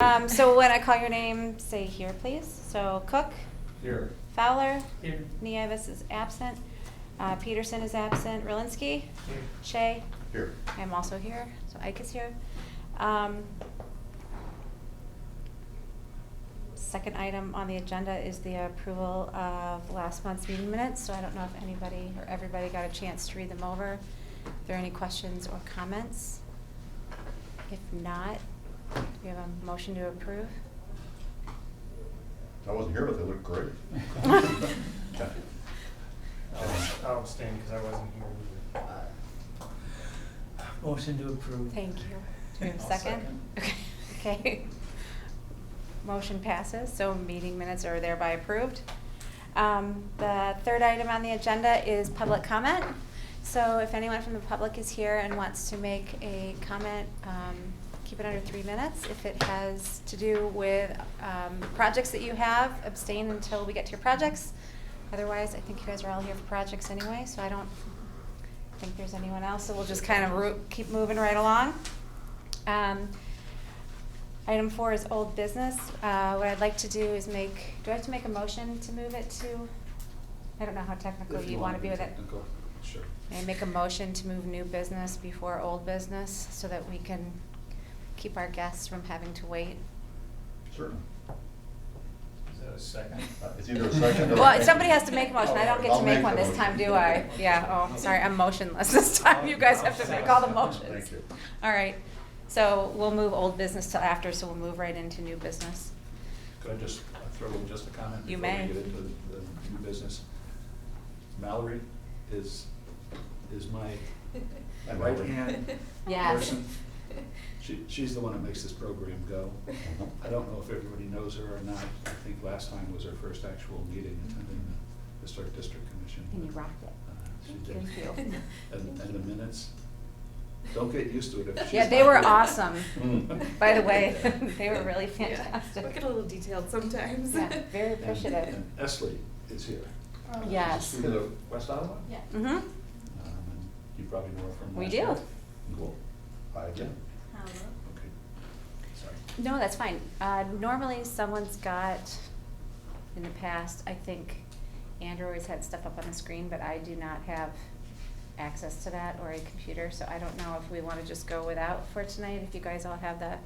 So when I call your name, say here, please. So Cook? Here. Fowler? Here. Nieves is absent. Peterson is absent. Rolinski? Here. Shea? Here. I'm also here, so Ike is here. Second item on the agenda is the approval of last month's meeting minutes. So I don't know if anybody or everybody got a chance to read them over. If there are any questions or comments? If not, do you have a motion to approve? I wasn't here, but they look great. I'll abstain because I wasn't here either. Motion to approve. Thank you. Do we have a I'll second? Okay. Motion passes, so meeting minutes are thereby approved. The third item on the agenda is public comment. So if anyone from the public is here and wants to make a comment, keep it under 3 minutes. If it has to do with projects that you have, abstain until we get to your projects. Otherwise, I think you guys are all here for projects anyway, so I don't think there's anyone else, so we'll just kind of keep moving right along. Item 4 is old business. What I'd like to do is do I have to make a motion to move it to, I don't know how technical you want to be with it. Technical, sure. May I make a motion to move new business before old business so that we can keep our guests from having to wait? Certainly. Is that a second? It's either a second or. Well, somebody has to make a motion. I don't get I'll to make make one the this time, motion. do I? Yeah, oh, sorry, I'm motionless this time. You guys have to make all the motions. Thank you. All right, so we'll move old business till after, so we'll move right into new business. Could I just throw in just a comment You before may. we get into the new business? Mallory is my I'm right Mallory. hand Yes. person. She's the one that makes this program go. I don't know if everybody knows her or not. I think last time was her first actual meeting attending the Historic District Commission. And you rocked it. She did. Thank you. And the minutes, don't get used to it if she's Yeah, they not were here. awesome, Mm. by the way. They were really fantastic. Look at a little detailed sometimes. Yeah, very appreciative. And Esley is here. Yes. She's the West Ottawa? Yeah. Mm-hmm. And you probably know her from We last do. year. Cool. Hi again. Okay. Sorry. No, that's fine. Normally, someone's got, in the past, I think Andrew always had stuff up on the screen, but I do not have access to that or a computer, so I don't know if we want to just go without for tonight, if you guys all have the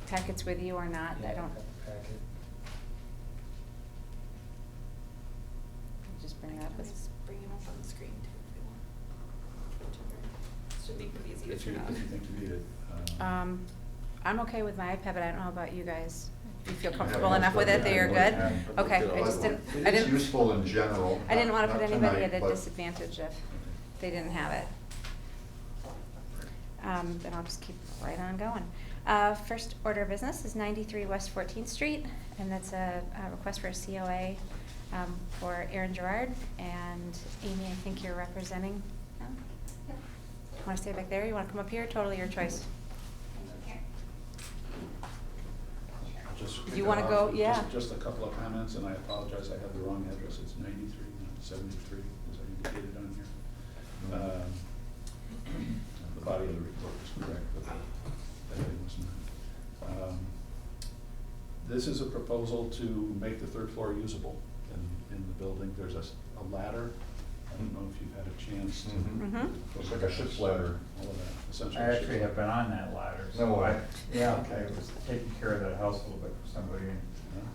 packets with you or not. Yeah, I don't, got the packet. just bring it I up. can always bring him up on the screen too if you want. Whichever. Should be pretty easy to If you turn on. think you need it. I'm okay with my iPad, but I don't know about you guys. Do you feel Yeah, comfortable that's enough with fine. it that Yeah, you're I'm good? looking at it. Okay, Look I at just it. didn't, I It is didn't. useful in general. I didn't want to not put anybody tonight, at a but- disadvantage if they didn't have it. Then I'll just keep right on going. First order of business is 93 West 14th Street, and that's a request for a COA for Aaron Gerard. And Amy, I think you're representing them? Want to stay back there? You want to come up here? Totally your choice. I'll just kick You it wanna off go? with Yeah. Just a couple of comments, and I apologize, I have the wrong address. It's 93, not 73, as I indicated on here. The body of the report is correct, but the heading was not. This is a proposal to make the third floor usable in the building. There's a ladder. I don't know if you've had a chance to. Mhm. Looks like a ship's ladder. All of that, essentially. I actually have been on that ladder. No way. Yeah, I was taking care of that house a little bit for somebody and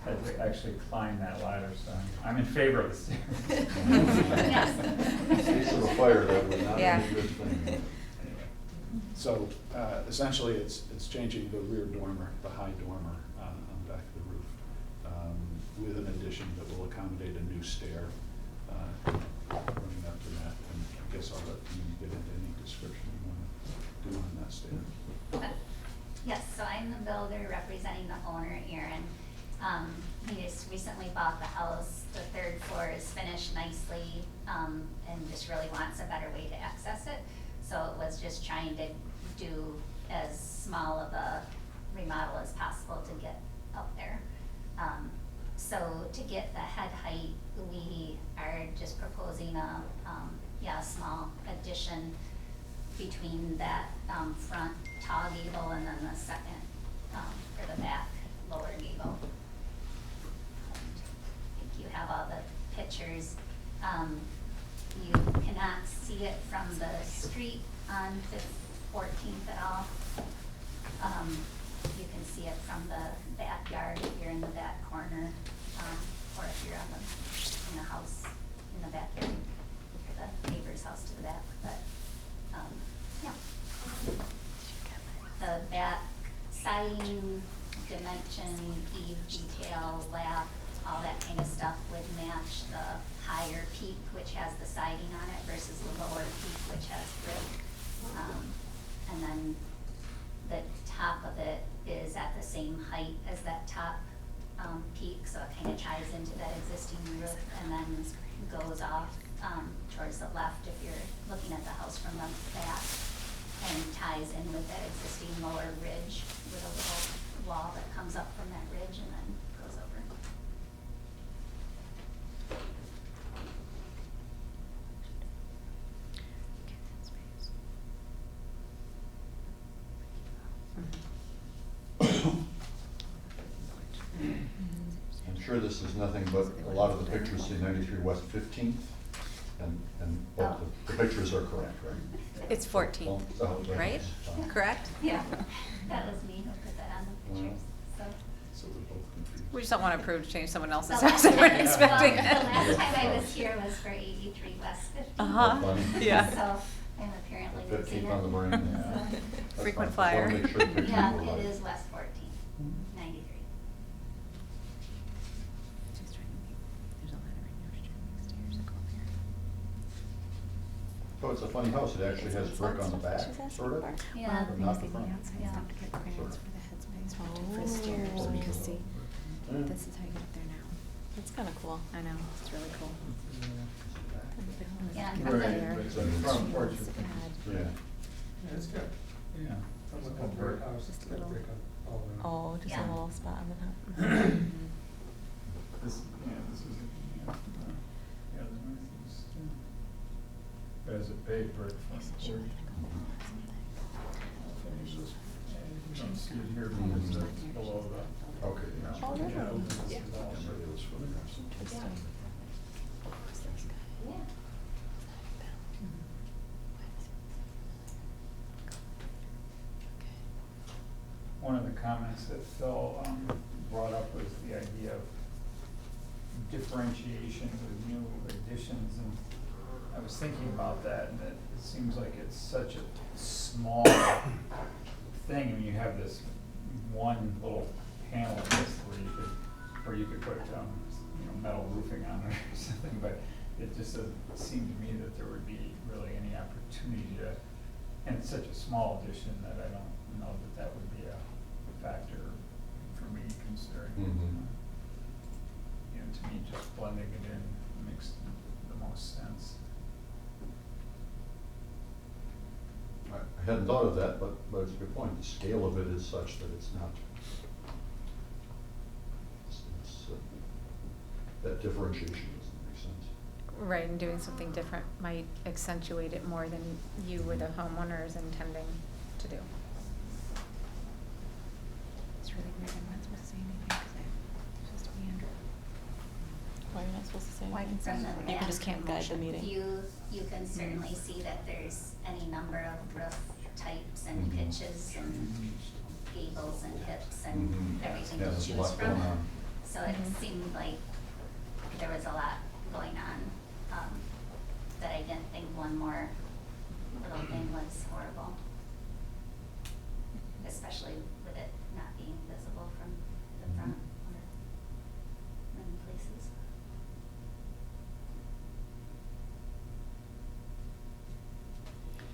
Yeah. had to actually climb that ladder, so I'm in favor of the stairs. In case of a fire, that would not be Yeah. a good thing. Anyway, so essentially, it's changing the rear dormer, the high dormer on the back of the roof, with an addition that will accommodate a new stair running up to that. And I guess I'll let you get into any description you want to do on that stair. Yes, so I'm the builder representing the owner, Aaron. He just recently bought the house. The third floor is finished nicely, and just really wants a better way to access it. So it was just trying to do as small of a remodel as possible to get up there. So to get the head height, we are just proposing a small addition between that front tall gable and then the second for the back lower gable. I think you have all the pictures. You cannot see it from the street on 14th at all. You can see it from the backyard if you're in the back corner, or if you're in the house in the backyard, or the neighbor's house to the back, but, yeah. The back siding, dimension, eave detail, lap, all that kind of stuff would match the higher peak, which has the siding on it, versus the lower peak, which has brick. And then the top of it is at the same height as that top peak, so it kind of ties into that existing roof, and then goes off towards the left if you're looking at the house from the back, and ties in with that existing lower ridge with a little wall that comes up from that ridge and then goes over. I'm sure this is nothing but a lot of the pictures say 93 West 15th, and both the pictures are correct, right? It's 14th, right? Correct? Yeah, that was me who put that on the pictures, so. So we're both confused. We just don't want to approve to change someone else's The house that we're last- expecting. well, the last time I was here was for 83 West 15th. Uh-huh, Funny. yeah. So I'm apparently losing 15th it. on the brain. Yeah. That's Frequent fine. flyer. Wanna make sure the pictures Yeah, were right. it is West 14th, 93. So it's a funny house, it actually has brick on the back, sort of, Yeah. but not the front. Yeah. Sort of. For stairs, because see, Yeah. this is how you get up there now. That's kind of cool. I know, it's really cool. Yeah, Get from up the- there. It's a front porch. Yeah. Yeah, it's good. Yeah. From the comfort house, Just it's little- brick all around. Oh, just Yeah. a little spot on the top. This, yeah, this is, yeah, the northeast, yeah. But as a big brick front porch. You don't see it here because it's below the. Okay. yeah. Oh, really? Yeah, this is Yeah. all- Yeah, maybe those photographs. Interesting. Yeah. One of the comments that Phil brought up was the idea of differentiation with new additions, and I was thinking about that, and it seems like it's such a small thing, and you have this one little panel of this where you could put, metal roofing on it or something, but it just doesn't seem to me that there would be really any opportunity to, and it's such a small addition that I don't know that would be a factor for me considering. Mhm. To me, just blending it in makes the most sense. I hadn't thought of that, but it's a good point. The scale of it is such that it's not, that differentiation doesn't make sense. Right, and doing something different might accentuate it more than you or the homeowner is intending to do. It's really weird, I'm not supposed to say anything, because I'm supposed to meander. Why are you not supposed to say Why anything? From the You back just can't guide motion. the meeting. You can certainly see that there's any number of roof types and Mhm. pitches and gables and hips and Mhm. everything Yeah, to there's a choose lot going from. on. So it Mhm. seemed like there was a lot going on, that I didn't think one more little thing was horrible. Especially with it not being visible from the front or many places.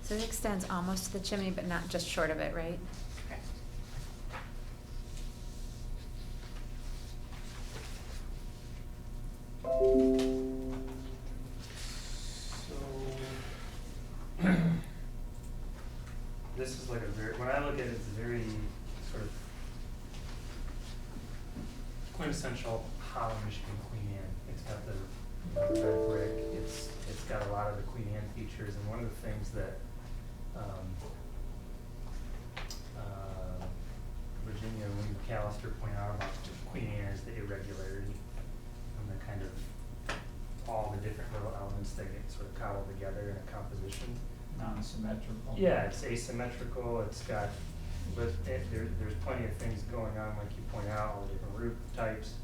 So it extends almost to the chimney, but not just short of it, right? Correct. So, this is like a very, when I look at it, it's a very sort of quintessential Holland, Michigan Queen Anne. It's got the, red brick, it's got a lot of the Queen Anne features, and one of the things that, Virginia you know, when McAllister pointed out about Queen Anne is the irregularity and the kind of all the different little elements that get sort of cobbled together in a composition. Non-symmetrical. Yeah, it's asymmetrical, it's got, but there's plenty of things going on, like you point out, all the different roof types.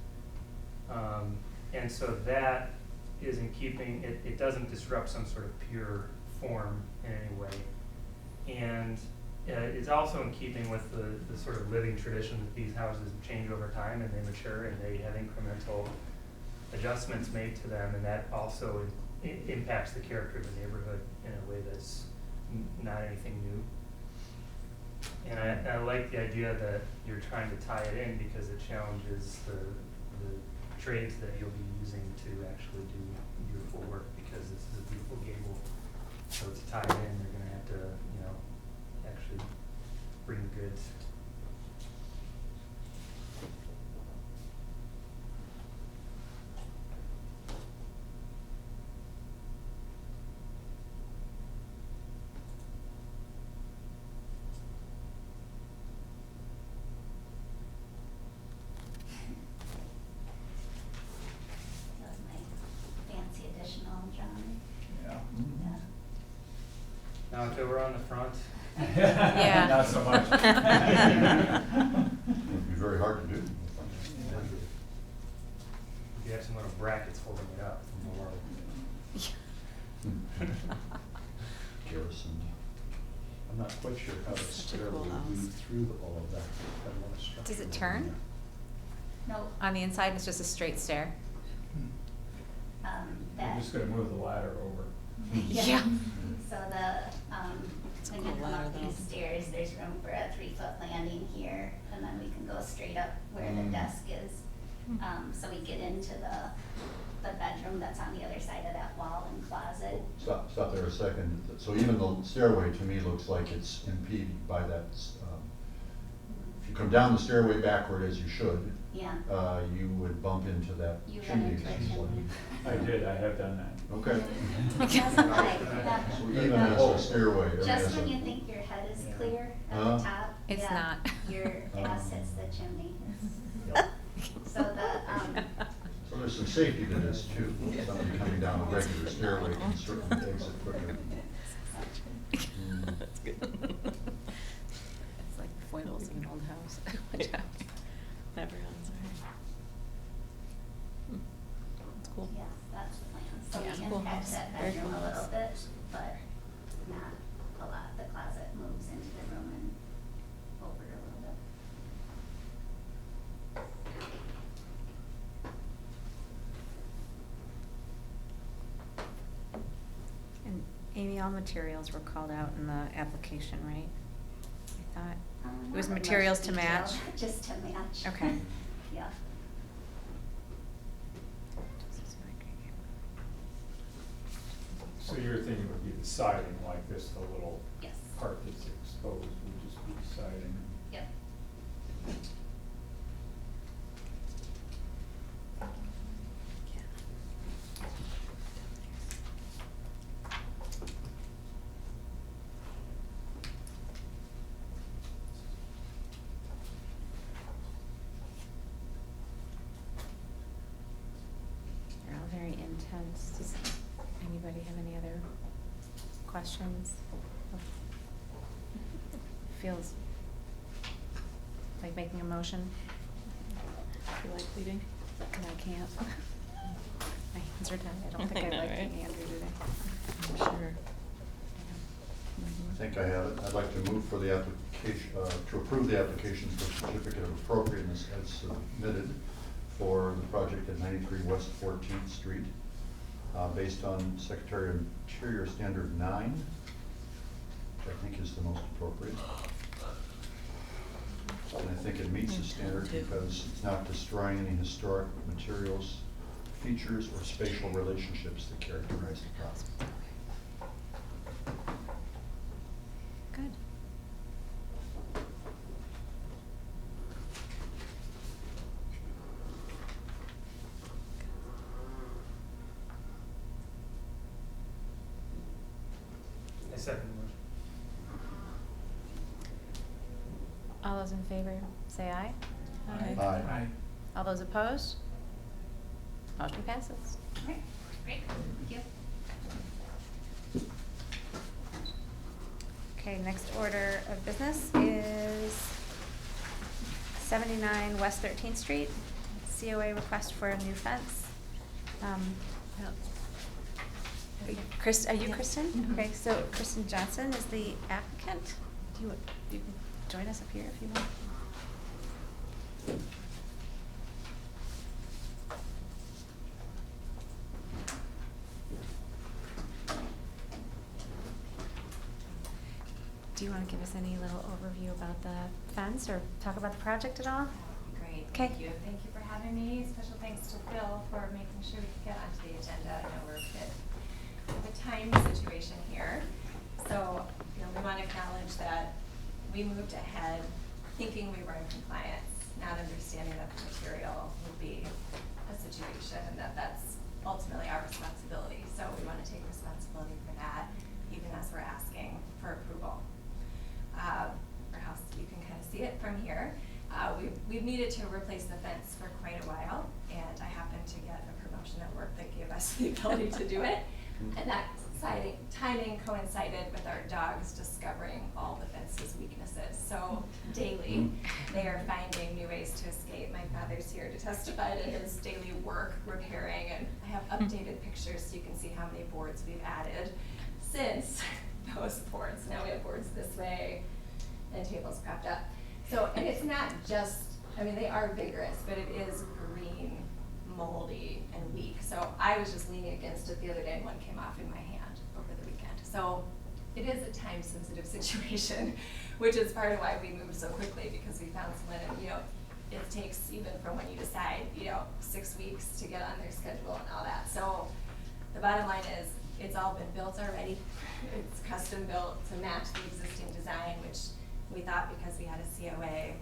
And so that is in keeping, it doesn't disrupt some sort of pure form in any way. And it's also in keeping with the sort of living tradition that these houses change over time and they mature and they have incremental adjustments made to them, and that also impacts the character of the neighborhood in a way that's not anything new. And I like the idea that you're trying to tie it in because it challenges the trades that you'll be using to actually do beautiful work, because this is a beautiful gable. So to tie it in, they're gonna have to, you know, actually bring goods. That was my fancy additional drawing. Yeah. Yeah. Now, if it were on the front, Yeah. Not so much. It'd be very hard to do. you have some little brackets holding it up from below. Garrison. I'm not quite sure how the Such a stairway cool house. weaved through all of that, that lot of structure. Does it turn? No, On the inside, it's just a straight stair. I'm that. just gonna move the ladder over. Yeah. So It's a when you cool come ladder, up these though. stairs, there's room for a 3-foot landing here, and then we can go straight up where the desk is. So we get into the bedroom that's on the other side of that wall and closet. Stop there a second. So even the stairway to me looks like it's impeded by that, if you come down the stairway backward as you should, Yeah, you would bump into that you run chimney. into a chimney. I did, I have done that. Okay. That's why, yeah. So even as a stairway. I mean, Just as when a- you think your head is Yeah. clear at Uh-huh. the top, It's yeah, not. your ass hits the chimney. So So there's some safety to this too. Somebody coming down a regular stairway can certainly exit quicker. That's good. It's like the foibles of an old house. Watch out. Never ends, right? That's cool. yes, that's the plan. So Yeah, we cool impact house. that Very bedroom cool a little house. bit, but not a lot. The closet moves into the room and over a little bit. And Amy, all materials were called out in the application, right? I thought, it was Not with materials much to detail, match? Just to match. Okay. Yeah. So you're thinking would be the siding like this, the little Yes. part that's exposed would just be siding. Yep. They're all very intense. Does anybody have any other questions? Feels like making a motion. You like leading? And I can't. My hands are tied. I don't think I I know, like right? being Andrew today. I'm sure. I think I have it. I'd like to move for the application, to approve the application for certificate of appropriateness as submitted for the project at 93 West 14th Street, based on Secretary of Interior Standard 9, which I think is the most appropriate. And I think it meets the standard because it's not destroying any historic materials, features, or spatial relationships that characterize the property. Good. I second the motion. All those in favor, say aye. Aye. Aye. All those opposed? Motion passes. Alright, great, thank you. Okay, next order of business is 79 West 13th Street, COA request for a new fence. Are you Kristen? Mhm. Okay, so Kristen Johnson is the applicant. You can join us up here if you want. Do you want to give us any little overview about the fence or talk about the project at all? Great, Okay. thank you. Thank you for having me. Special thanks to Phil for making sure we could get onto the agenda. I know we're a bit of a time situation here. So, we want to acknowledge that we moved ahead thinking we were in compliance, not understanding that the material would be a situation and that that's ultimately our responsibility. So we want to take responsibility for that, even as we're asking for approval. Perhaps you can kind of see it from here. We've needed to replace the fence for quite a while, and I happened to get a promotion at work that gave us the ability to do it. And that timing coincided with our dogs discovering all the fence's weaknesses. So daily, they are finding new ways to escape. My father's here to testify to his daily work repairing, and I have updated pictures so you can see how many boards we've added since those boards. Now we have boards this way and tables propped up. So, and it's not just, they are vigorous, but it is green, moldy, and weak. So I was just leaning against it the other day and one came off in my hand over the weekend. So it is a time-sensitive situation, which is part of why we moved so quickly, because we found someone, and it takes even from when you decide, 6 weeks to get on their schedule and all that. So the bottom line is, it's all been built already. It's custom built to match the existing design, which we thought because we had a COA,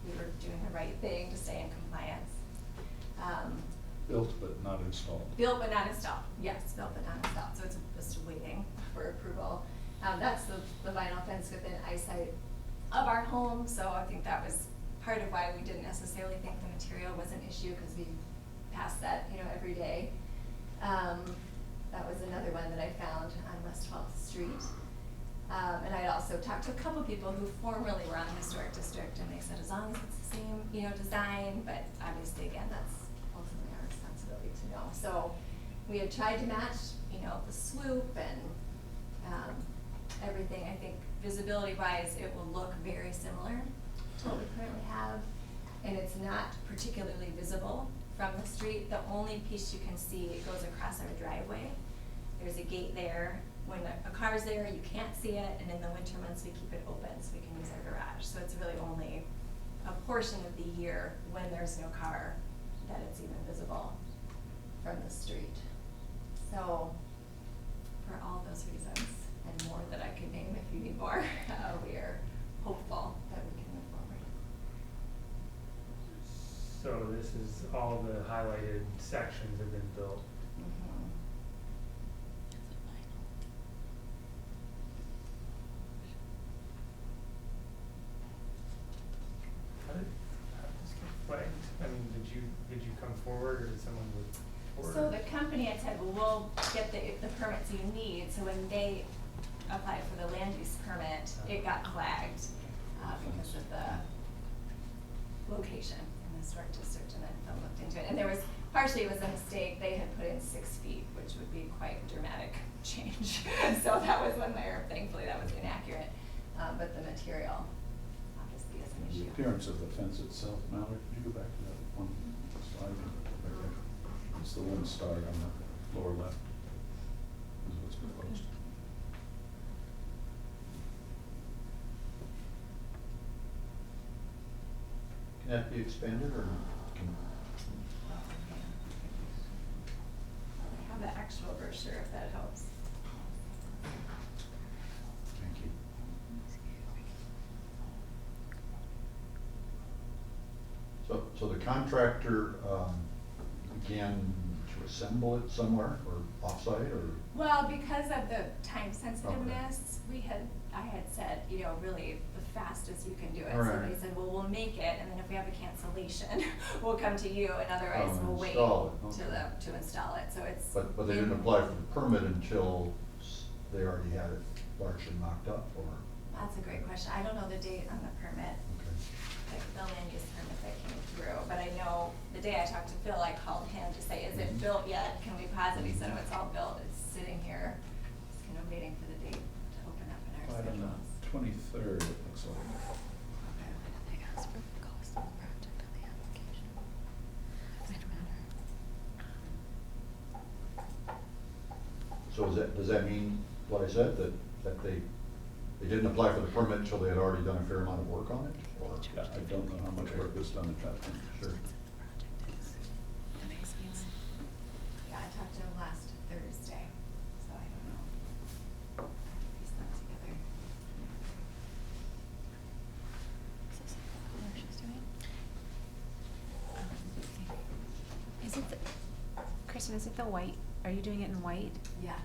we were doing the right thing to stay in compliance. Built but not installed. Built but not installed, yes, built but not installed, so it's just waiting for approval. That's the vinyl fence within eyesight of our home, so I think that was part of why we didn't necessarily think the material was an issue, because we pass that, every day. That was another one that I found on West 12th Street. And I also talked to a couple people who formerly were on the historic district, and they said as long as it's the same, design, but obviously again, that's ultimately our responsibility to know. So we had tried to match, the swoop and everything. I think visibility-wise, it will look very similar to what we currently have, and it's not particularly visible from the street. The only piece you can see, it goes across our driveway. There's a gate there. When a car's there, you can't see it, and in the winter months, we keep it open so we can use our garage. So it's really only a portion of the year when there's no car that it's even visible from the street. So for all those reasons, and more that I could name if you need more, we are hopeful that we can move forward. So this is all the highlighted sections have been built. Mhm. How did this get flagged? Did you come forward, or did someone move forward? So the company had said, well, we'll get the permits you need, so when they applied for the land use permit, it got flagged, because of the location in the historic district, and then Phil looked into it, and there was, partially it was a mistake, they had put in 6 feet, which would be quite a dramatic change, so that was one there, thankfully that was inaccurate, but the material obviously is an The issue. appearance of the fence itself, Mallory, could you go back to that one slide right there? It's the one star on the lower left, is what's proposed. Can that be expanded or can? I have the actual brochure if that helps. Thank you. So the contractor began to to assemble it somewhere or offsite or? Well, because of the time sensitiveness, I had said, you know, really the fastest you can do it. So Right. they said, well, we'll make it, and then if we have a cancellation, we'll come to you, and otherwise Oh, we'll wait install it, okay. to install it, so it's. But they didn't apply for the permit until they already had it largely mocked up, or? That's a great question. I don't know the date on the permit, Okay. like the land use permit that came through, but I know the day I talked to Phil, I called him to say, is it Mhm. built yet? Can we pause it? He said, oh, it's all built, it's sitting here, just kind of waiting for the date to open up in our Applied on schedules. the 23rd, it looks like. They asked for the cost of the project on the application. Doesn't matter. So does that mean what I said, that they didn't apply for the permit until they had already done a fair amount of work on it, or? Yeah, I don't know how much work was done at that point. Sure. Yeah, I talked to him last Thursday, so I don't know. Piece that together. Is this the color she's doing? Is it Kristen, is it the white? Are you doing it in white? Yes.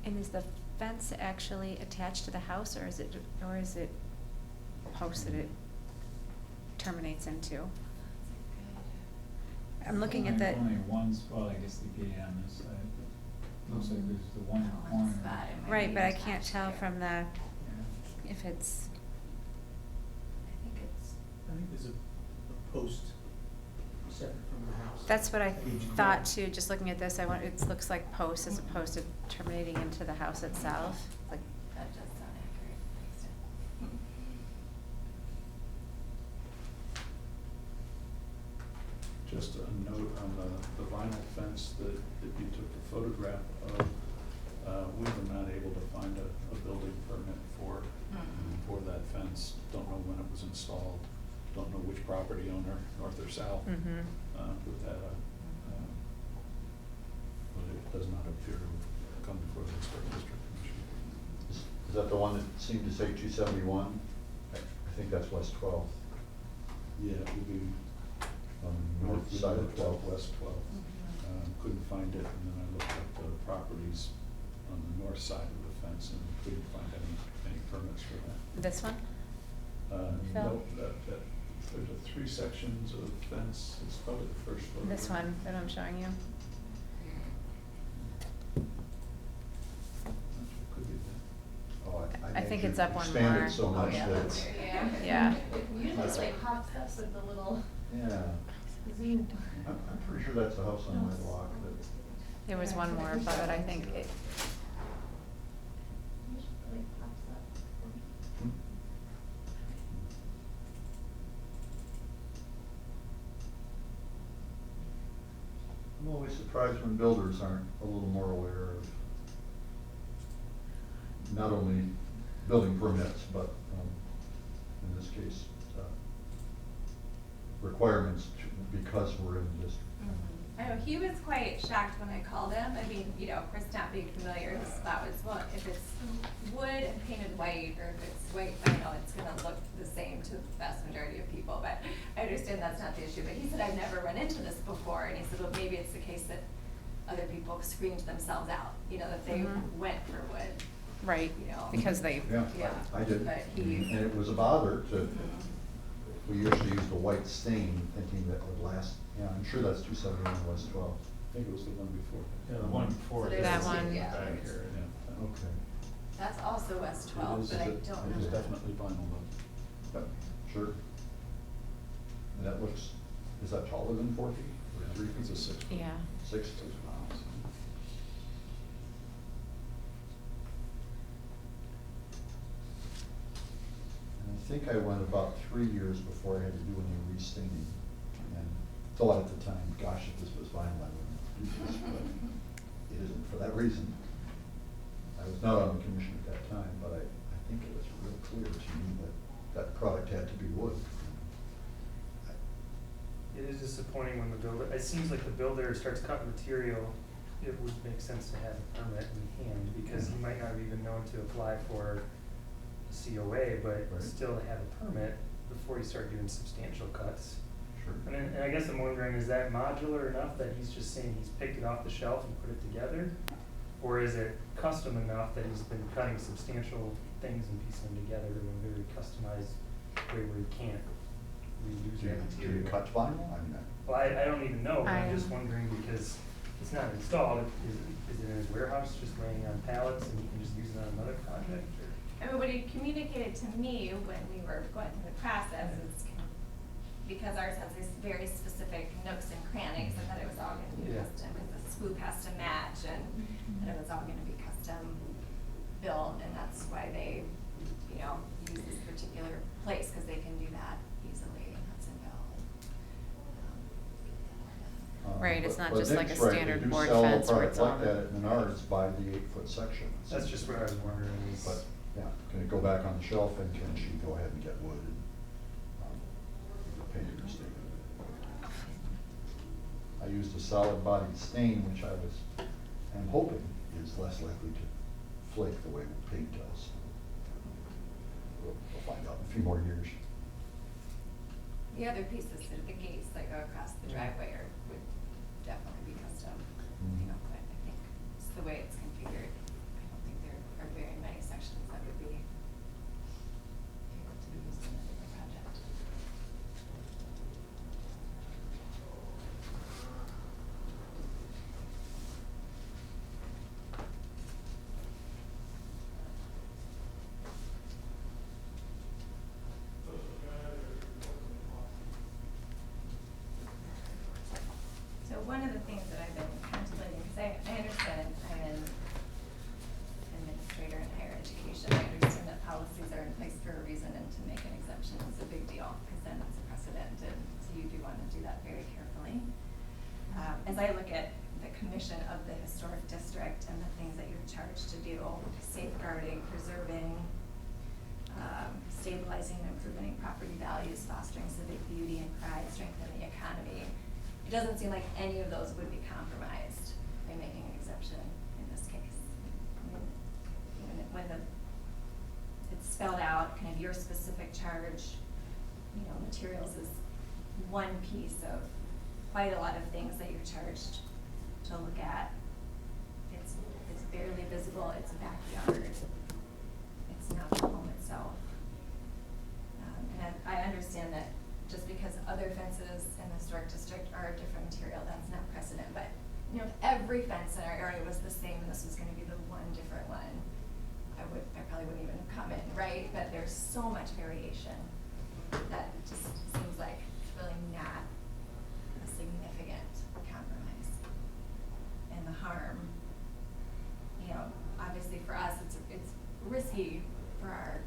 And is the fence actually attached to the house, or is it post that it terminates into? I'm looking at the, Only one spot, I guess, the gate on this side, but looks like there's the one That one's corner. spot, it might right, be but I can't attached tell there. from the, Yeah. if it's, I think it's, I think there's a post separate from the house. that's what I Each thought corner. too, just looking at this, it looks like post as opposed to terminating into the house itself, like, that does sound accurate. Thanks, Just a note on the vinyl fence that you took the photograph of, we were not able to find a building permit for that fence. Don't know when it was installed, don't know which property owner, north or south, mhm. put that up. But it does not appear to have come before the historic district commission. Is that the one that seemed to say 271? I think that's West 12th, Yeah, it would be on the north side of 12th. West 12th. Couldn't find it, and then I looked up the properties on the north side of the fence and couldn't find any permits for that. This one? Phil? No, there's 3 sections of fence, it's probably the first photo. This one that I'm showing you? Could be that. Oh, I think you it's up one expanded more. so Oh, much yeah, that that's it's. Yeah. It usually like pops up with the little Yeah, zoom. I'm pretty sure that's the house on my block that. There was one more above it, I think. Usually like pops up. Hmm? I'm always surprised when builders aren't a little more aware of not only building permits, but, in this case, requirements because we're in the district. I know, he was quite shocked when I called him. I mean, you know, of course, not being familiar, his thought was, well, if it's wood and painted white, or if it's white vinyl, it's gonna look the same to the vast majority of people, but I understand that's not the issue, but he said, I've never run into this before, and he said, well, maybe it's the case that other people screened themselves out, you know, that they Mhm. went for wood, Right, you know. because they, Yeah, Yeah, I did. but he- And it was a bother to, we usually use the white stain thinking that would last, yeah, I'm sure that's 271 West 12th. I think it was the one before. Yeah, the one before. So there's That this one. is Yeah. back here. Yeah. Okay. That's also West It 12, is- but I it- don't It know. is definitely vinyl though. But, sure. And that looks, is that taller than 4 feet? Or 3 It's feet? a 6 foot. yeah. 6? And I think I went about 3 years before I had to do any restaining. And thought at the time, gosh, if this was vinyl, I wouldn't do this, but it isn't for that reason. I was not on the commission at that time, but I think it was real clear to me that that product had to be wood. It is disappointing when the builder, it seems like the builder starts cutting material, it would make sense to have a permit in hand, because he might not have even known to apply for a COA, but Right. still to have a permit before you start doing substantial cuts. Sure. And I guess I'm wondering, is that modular enough that he's just saying he's picked it off the shelf and put it together? Or is it custom enough that he's been cutting substantial things and piecing them together in a very customized way where he can't reuse Do that you material? cut vinyl? I mean, Well, I don't even know, but I'm I- just wondering because it's not installed, is it in his warehouse just laying on pallets and he can just use it on another project or? I mean, what he communicated to me when we were going through the process is because ours has these very specific nooks and crannies, and that it was all gonna be Yeah. custom, because the swoop has to match, and that it was all gonna be custom built, and that's why they, you know, use this particular place, because they can do that easily in Hudsonville. Right, it's not but just like Nick's a right, standard they do board sell a fence where product it's like on. that at Menards by the 8-foot section. That's just what I was wondering is. But, yeah, can it go back on the shelf and can she go ahead and get wood and, paint it or stain it? I used a solid bodied stain, which I'm hoping is less likely to flake the way paint does. We'll find out in a few more years. The other pieces, the gates that go across the driveway would definitely be custom, you know, but I think it's the way it's configured. I don't think there are very many sections that would be able to be used in a different project. So one of the things that I've been contemplating, because I understand I'm an administrator in higher education, I understand that policies are in place for a reason, and to make an exemption is a big deal, because then it's a precedent, and so you do want to do that very carefully. As I look at the commission of the historic district and the things that you're charged to do, safeguarding, preserving, stabilizing and improving property values, fostering civic beauty and pride, strengthening the economy, it doesn't seem like any of those would be compromised by making an exception in this case. I mean, when it's spelled out, kind of your specific charge, you know, materials is one piece of quite a lot of things that you're charged to look at. It's barely visible, it's a backyard, it's not the home itself. And I understand that just because other fences in the historic district are a different material, that's not precedent, but, you know, if every fence in our area was the same and this was gonna be the one different one, I probably wouldn't even comment, right? But there's so much variation that it just seems like it's really not a significant compromise. And the harm, you know, obviously for us, it's risky for our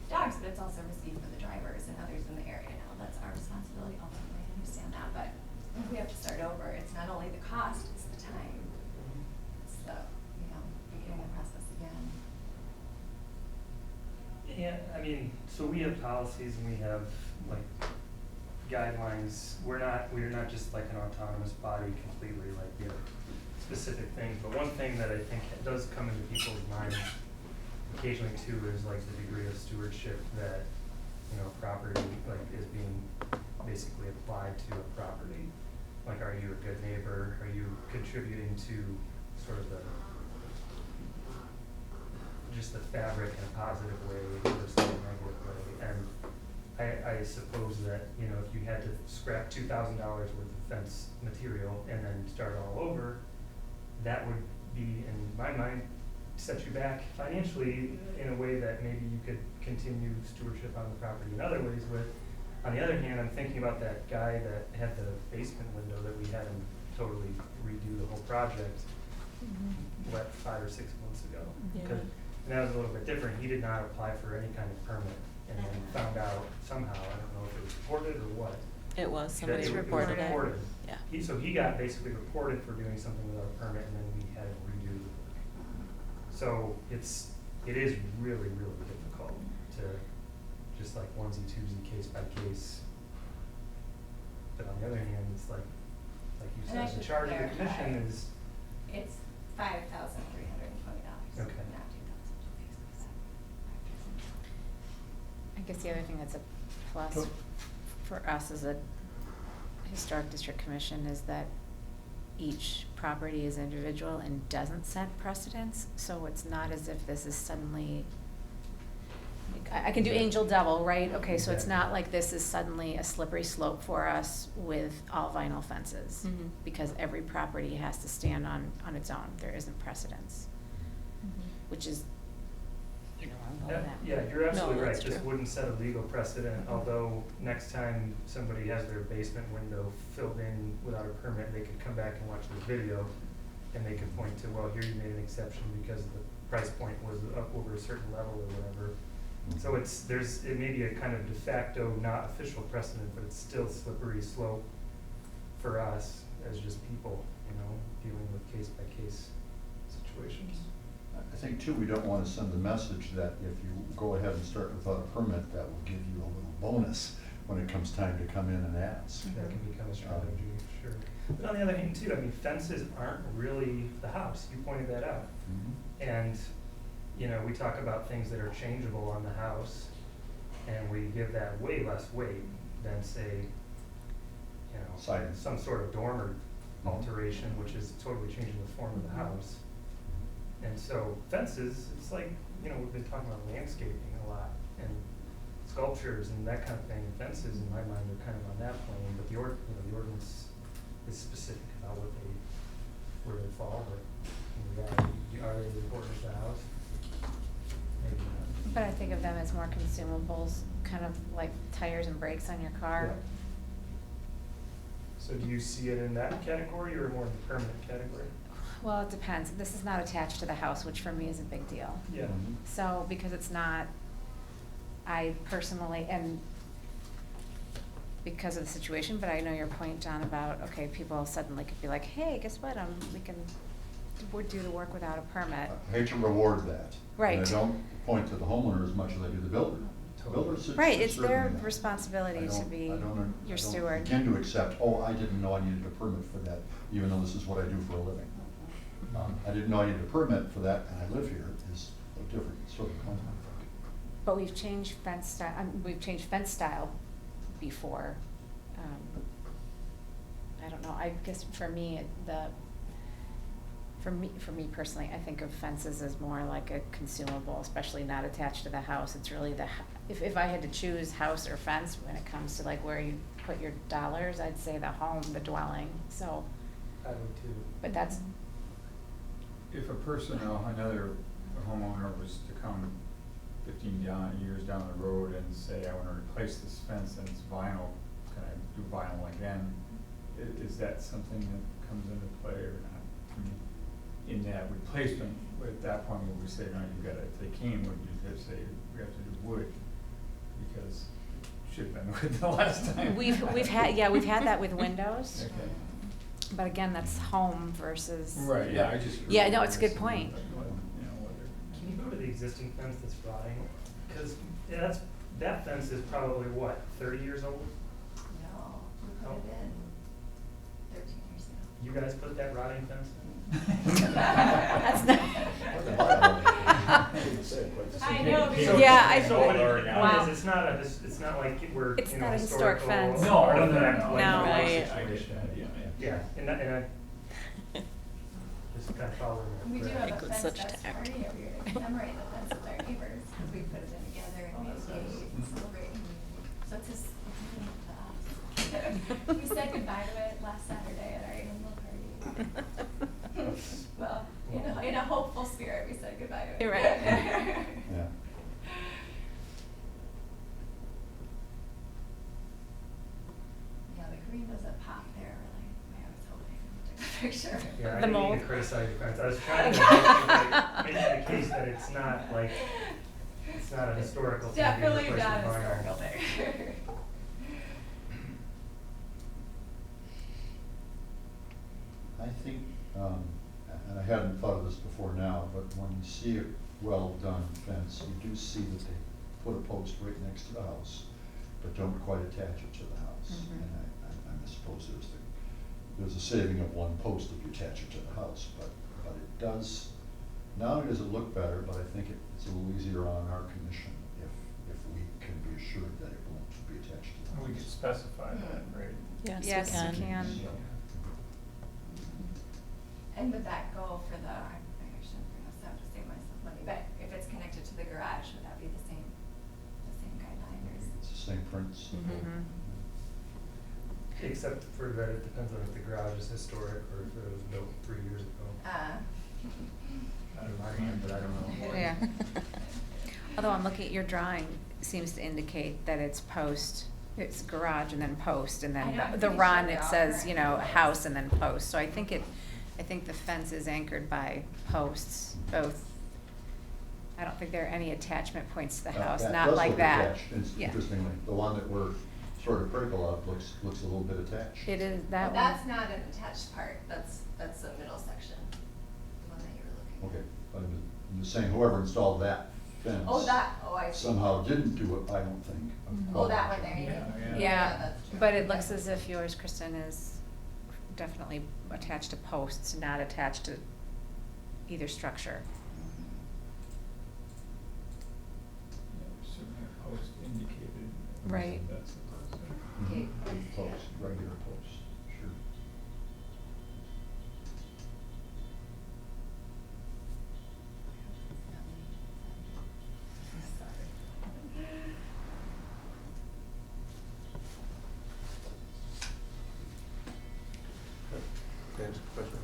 dogs, but it's also risky for the drivers and others in the area now. That's our responsibility ultimately, I understand that, but if we have to start over, it's not only the cost, it's the time. It's the, you know, beginning the process again. Yeah, I mean, so we have policies and we have like guidelines. We're not just like an autonomous body completely, like we have specific things. But one thing that I think does come into people's minds occasionally too is like the degree of stewardship that, you know, property like is being basically applied to a property. Like, are you a good neighbor? Are you contributing to sort of just the fabric in a positive way versus a negative way? And I suppose that, you know, if you had to scrap $2,000 worth of fence material and then start all over, that would be, in my mind, set you back financially in a way that maybe you could continue stewardship on the property in other ways with. On the other hand, I'm thinking about that guy that had the basement window that we had him totally redo the whole project, what, 5 or 6 months ago. Yeah. And that was a little bit different. He did not apply for any kind of permit and then found out somehow, I don't know if it was reported or what. It was, that somebody it was reported it. reported. Yeah. So he got basically reported for doing something without a permit, and then we had him redo the work. So it is really, really difficult to just like onesie-twosie, case by case. But on the other hand, it's like you And I said, the should charge of the clarify. commission is, It's $5,320, Okay. not $2,200. I guess the other thing that's a plus Sure. for us as a Historic District Commission is that each property is individual and doesn't set precedents, so it's not as if this is suddenly, I can do angel devil, right? Okay, so it's not like this is suddenly a slippery slope for us with all vinyl fences, Mhm. because every property has to stand on its own, there isn't precedence, which is, you know, I'll go with that. Yeah, you're absolutely No, right, that's this true. wouldn't set a legal precedent, although next time somebody has their basement window filled in without a permit, they could come back and watch the video, and they could point to, well, here you made an exception because the price point was up over a certain level or whatever. So it may be a kind of de facto, not official precedent, but it's still slippery slope for us as just people, you know, dealing with case by case situations. I think too, we don't want to send the message that if you go ahead and start without a permit, that will give you a little bonus when it comes time to come in and ask. That can become a strategy, sure. But on the other hand too, I mean, fences aren't really the house, you pointed that out. Mhm. And, you know, we talk about things that are changeable on the house, and we give that way less weight than say, you know, Siding. some sort of dormer alteration, which is totally changing the form of the house. And so fences, it's like, you know, we've been talking about landscaping a lot, and sculptures and that kind of thing. Fences, in my mind, are kind of on that plane, but the ordinance is specific about where they fall, but in reality, are they important to the house? Maybe not. But I think of them as more consumables, kind of like tires and brakes on your car. Yeah. So do you see it in that category or more in the permanent category? Well, it depends, this is not attached to the house, which for me is a big deal. Yeah. Mhm. So, because it's not, I personally, and because of the situation, but I know your point, John, about, okay, people suddenly could be like, hey, guess what, we can do the work without a permit. I hate to reward that. Right. And I don't point to the homeowner as much as I do the builder. Builders should Right, it's their certainly not. responsibility I to don't- be I don't your steward. begin to accept, oh, I didn't know I needed a permit for that, even though this is what I do for a living. I didn't know I needed a permit for that, and I live here, is a different sort of concept. But we've changed fence style before. I don't know, I guess for me, for me personally, I think of fences as more like a consumable, especially not attached to the house. It's really if I had to choose house or fence when it comes to like where you put your dollars, I'd say the home, the dwelling, so, I would too. but that's, If another homeowner was to come 15 years down the road and say, I wanna replace this fence and it's vinyl, can I do vinyl again? Is that something that comes into play or not? I mean, in that replacement, at that point, would we say, no, you gotta, if they came, would you just say, we have to do wood? Because it should have been wood the last time. we've had that with windows. Okay. But again, that's home versus. Right, yeah, I just. Yeah, no, it's a good point. You know, whether. Can you go to the existing fence that's rotting? Because that fence is probably what, 30 years old? No, we put it in 13 years ago. You guys put that rotting fence in? That's not. I know, So- Yeah, I- So what Wow. it is, it's not like we're, It's you know, not a historic historical fence. No, artifact, no, like No. that Right. situation. Yeah, and I just kind of following that. We do thread. have a Like with fence such that's tact. party every year to commemorate the fence with our neighbors, because we put it in together and made a date and celebrate. So it's just, it's meaning to us. We said goodbye to it last Saturday at our annual party. Well, in a hopeful spirit, we said goodbye to it. You're right. Yeah. Yeah, the green doesn't pop there, really. I was hoping to take a picture. Yeah, I The didn't mean mold. to criticize your fence, I was trying to make the case that it's not like, it's not a historical thing. being Definitely replaced not a with vinyl. historical thing. I think, and I hadn't thought of this before now, but when you see a well-done fence, you do see that they put a post right next to the house, but don't quite attach it to the house. Mhm. And I suppose there's a saving of one post if you attach it to the house, but it does, not only does it look better, but I think it's a little easier on our commission if we can be assured that it won't to be attached to the We house. could specify that, right? Yes, we Yes, can. you can. Yeah. And would that go for the, I shouldn't bring this up to save myself money, but if it's connected to the garage, would that be the same guideline or is? It's the same prints. Mhm. Except for that, it depends on if the garage is historic or if it was built 3 years ago. Out of my hand, but I don't know. Yeah. Although I'm looking at your drawing, seems to indicate that it's post, it's garage and then post, and I know, then I'm the pretty run, sure it they all says, are you know, posts. house and then post. So I think the fence is anchored by posts, both. I don't think there are any attachment points to the house, That not does like look that. attached, Yeah. Interestingly, the one that we're sort of critical of looks a little bit attached. It is, Well, that one. that's not an attached part, that's the middle section, the one that you were looking at. Okay, but I'm just saying whoever installed that fence. I see. Somehow didn't do it, I don't think. Oh, that one there, you Yeah, mean? yeah. Yeah, that's true. but it looks as if yours, Kristen, is definitely attached to posts, not attached to either structure. Yeah, there's certainly a post indicated. Right. That's the post. Okay, Mhm. Post, regular post, sure. Can I ask a question?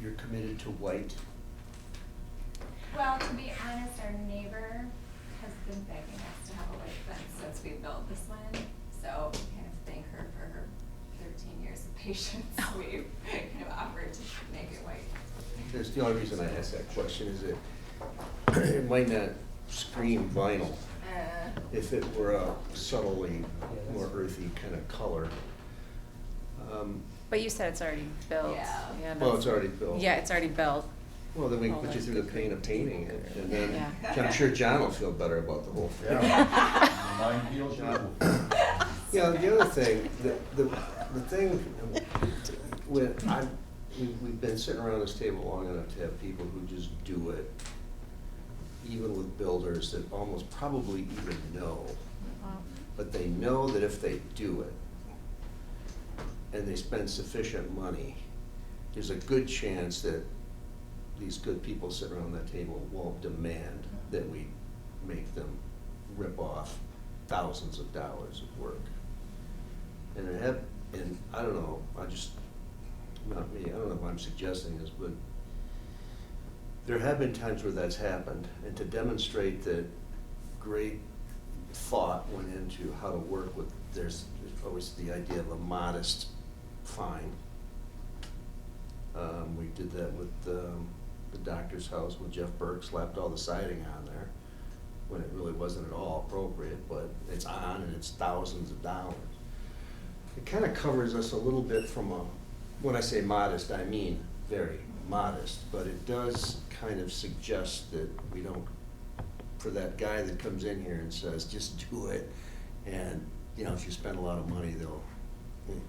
You're committed to white? Well, to be honest, our neighbor has been begging us to have a white fence since we built this one. So we kind of thank her for her 13 years of patience. We've kind of offered to make it white. That's the only reason I asked that question is that it might not scream vinyl if it were a subtly more earthy kind of color. But you said it's already built. Yeah. Well, that's- it's already built. Yeah, it's already built. Well, then we can Oh, put you that's through the good. pain of painting it, and then, Yeah. I'm sure John will feel better about the whole thing. Yeah. Mine feels John. good. Yeah, the other thing, the thing, we've been sitting around this table long enough to have people who just do it, even with builders that almost probably even know, but they know that if they do it, and they spend sufficient money, there's a good chance that these good people sitting around that table won't demand that we make them rip off thousands of dollars of work. And I don't know, not me, I don't know if I'm suggesting this, but there have been times where that's happened, and to demonstrate that great thought went into how to work with, there's always the idea of a modest fine. We did that with the doctor's house when Jeff Burke slapped all the siding on there, when it really wasn't at all appropriate, but it's on and it's thousands of dollars. It kind of covers us a little bit from when I say modest, I mean very modest, but it does kind of suggest that we don't, for that guy that comes in here and says, just do it, and, you know, if you spend a lot of money,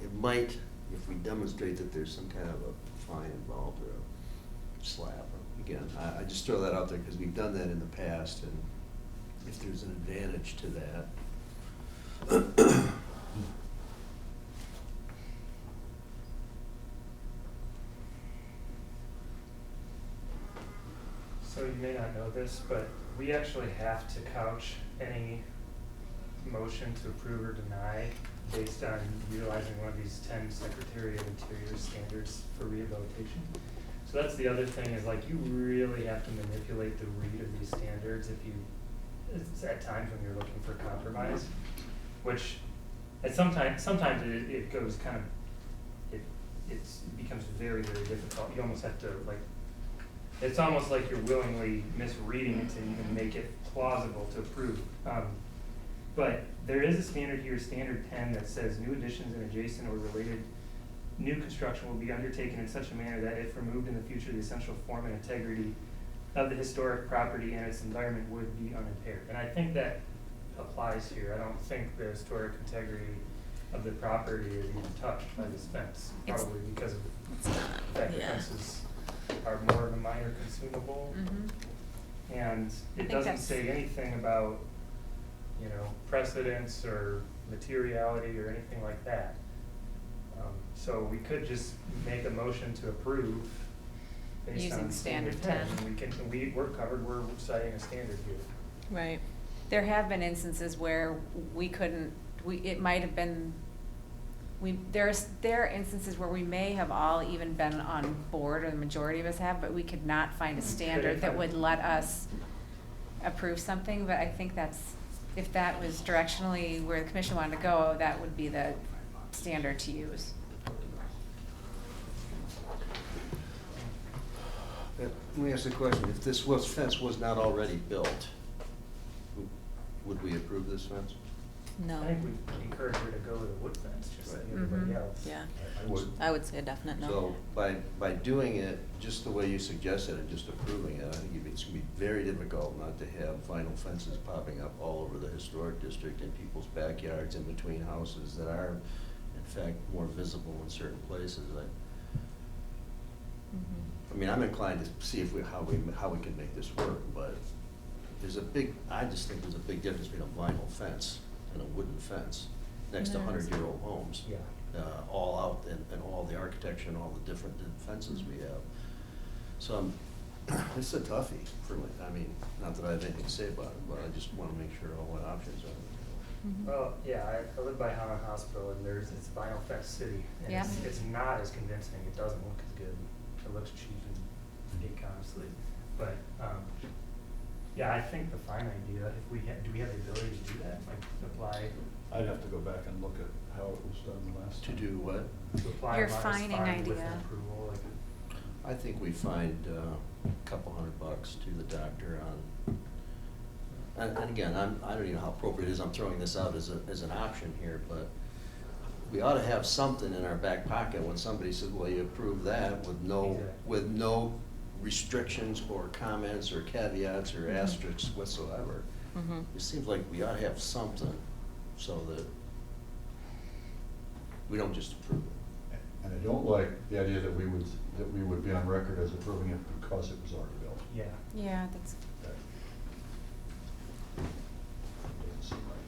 it might, if we demonstrate that there's some kind of a fine involved or a slap. Again, I just throw that out there because we've done that in the past, and if there's an advantage to that. So you may not know this, but we actually have to couch any motion to approve or deny based on utilizing one of these 10 Secretary of Interior standards for rehabilitation. So that's the other thing, is like you really have to manipulate the read of these standards it's at times when you're looking for compromise, which sometimes it goes kind of, it becomes very, very difficult. You almost have to it's almost like you're willingly misreading it to even make it plausible to approve. But there is a standard here, standard 10, that says new additions and adjacent or related new construction will be undertaken in such a manner that if removed in the future, the essential form and integrity of the historic property and its environment would be unimpaired. And I think that applies here. I don't think the historic integrity of the property is even touched by this fence, probably because of the fact that fences are more of a minor consumable. Mm-hmm. And I it think doesn't that's- say anything about you know, precedence or materiality or anything like that. So we could just make a motion to approve based Using on standard 10. 10. And we're covered, we're citing a standard here. Right. There have been instances where we couldn't, it might have been, there are instances where we may have all even been on board, or the majority of us have, but we could not find a standard that would let us approve something, but I think if that was directionally where the commission wanted to go, that would be the standard to use. Let me ask a question. If this fence was not already built, would we approve this fence? No. I think we encourage her to go with a wood fence, just like Right. everybody Mhm. else. Yeah. I would. I would say a definite no. So by doing it just the way you suggested and just approving it, I think it's gonna be very difficult not to have vinyl fences popping up all over the historic district in people's backyards, in between houses that are in fact more visible in certain places. I mean, I'm inclined to see how we can make this work, but I just think there's a big difference between a vinyl fence and a wooden fence next to There is. 100-year-old homes. Yeah. All out, and all the architecture and all the different fences we have. So it's a toughie for me. I mean, not that I have anything to say about it, but I just wanna make sure all my options are. Mhm. Well, yeah, I live by Holland Hospital, and it's vinyl fence city, and Yeah. it's not as convincing, it doesn't look as good, it looks cheap and fake, honestly, but, yeah, I think the fine idea, if do we have the ability to do that, like, apply, I'd have to go back and look at how it was done last To time. do what? to apply Your a modest fining fine with idea. an approval, like, I think we find a couple $100 to the doctor on, and again, I don't even know how appropriate it is, I'm throwing this out as an option here, but we ought to have something in our back pocket when somebody says, well, you approve that with Exactly. no restrictions or comments or caveats or asterisks whatsoever. Mhm. It seems like we ought to have something so that we don't just approve it. And I don't like the idea that we would be on record as approving it because it was already built. yeah. Yeah, that's, That doesn't seem right.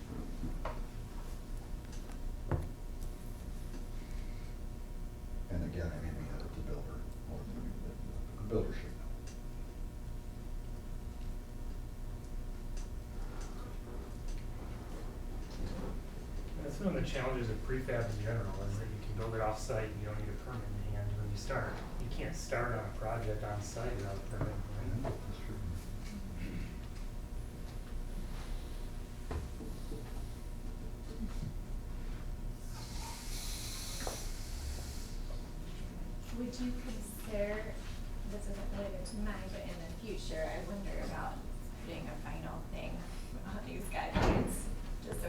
And again, I mean, we had the builder, or the builder should know. That's one of the challenges of prefab in general, is that you can build it off-site, and you don't need a permit in hand when you start. You can't start on a project on-site without a permit, right? That's true. Would you consider, this isn't related to mine, but in the future, I wonder about putting a final thing on these guidelines, just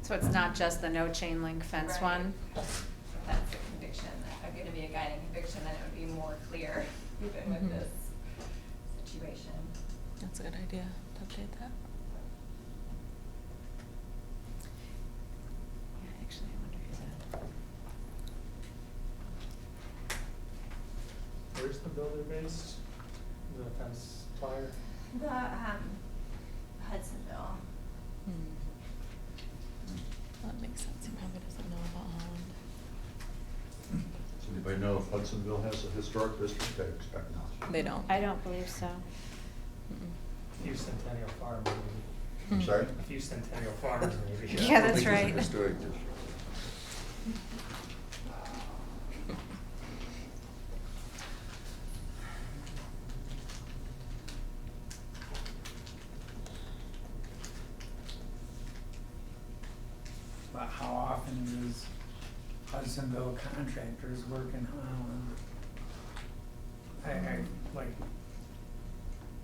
so it's not just the no chain link fence Right. one? If that's a conviction, that gonna be a guiding conviction, then it would be more clear, even with Mhm. this situation. That's a good idea, to update that. Yeah, actually, I wonder who that. Where's the builder based? The fence supplier? The, Hudsonville. Hmm. That makes sense, he probably doesn't know about Holland. Does anybody know if Hudsonville has a historic district? I expect not. They don't. I don't believe so. Mm-mm. A few Centennial Farm, maybe. I'm sorry? A few Centennial Farmers, maybe. Yeah, I don't that's think there's a right. historic district. But how often does Hudsonville contractors work in Holland? Like,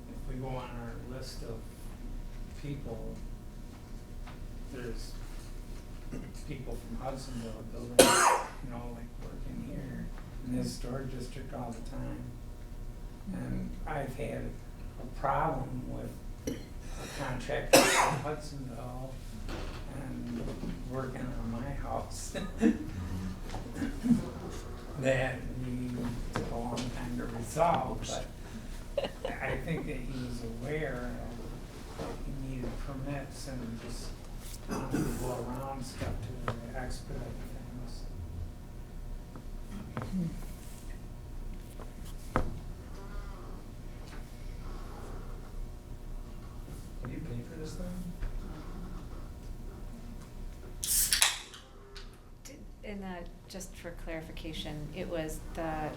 if we go on our list of people, there's people from Hudsonville building, like working here in the historic district all the time. And I've had a problem with a contractor from Hudsonville and working on my house. That we took a long time to resolve, but I think that he was aware of that he needed permits and just Go around stuff to expedite things. Have you paid for this thing? And just for clarification, it was the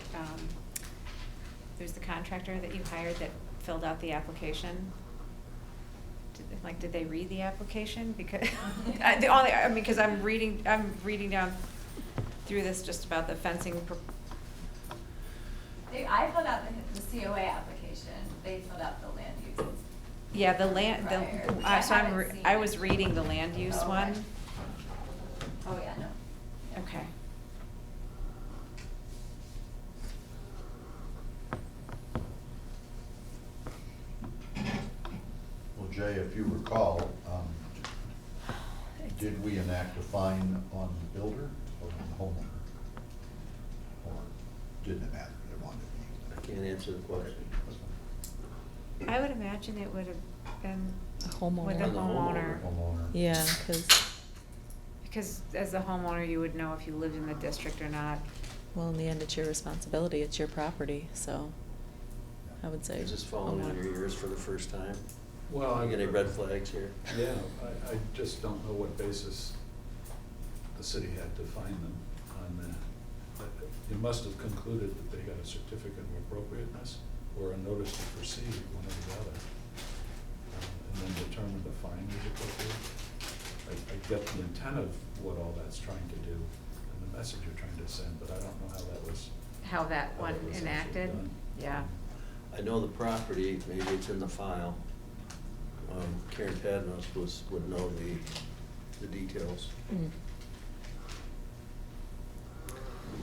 contractor that you hired that filled out the application? Did they read the application? Because, because I'm reading down through this just about the fencing. I filled out the COA application, they filled out the land use. Yeah, the land, Prior, which so haven't seen I it. was reading the land use Oh, okay. one. Oh, yeah, no. Okay. Well, Jay, if you recall, did we enact a fine on the builder or on the homeowner? Or didn't it matter? They wanted I can't answer the question. I would imagine it would have been A with the homeowner. On the homeowner. Homeowner. Yeah, Because as the homeowner, you would know if you lived in the district or not. well, in the end, it's your responsibility, it's your property, so I would say. Is this falling on homeowner. your ears for the first time? Well, Any red flags here? Yeah, I just don't know what basis the city had to fine them on that. But you must have concluded that they got a certificate of appropriateness or a notice to proceed, one or the other. And then determined the fine was appropriate. I get the intent of what all that's trying to do and the message you're trying to send, but I don't know how that was. How that how one that was actually enacted? done. Yeah. I know the property, maybe it's in the file. Karen Padnos would know the details. Mm.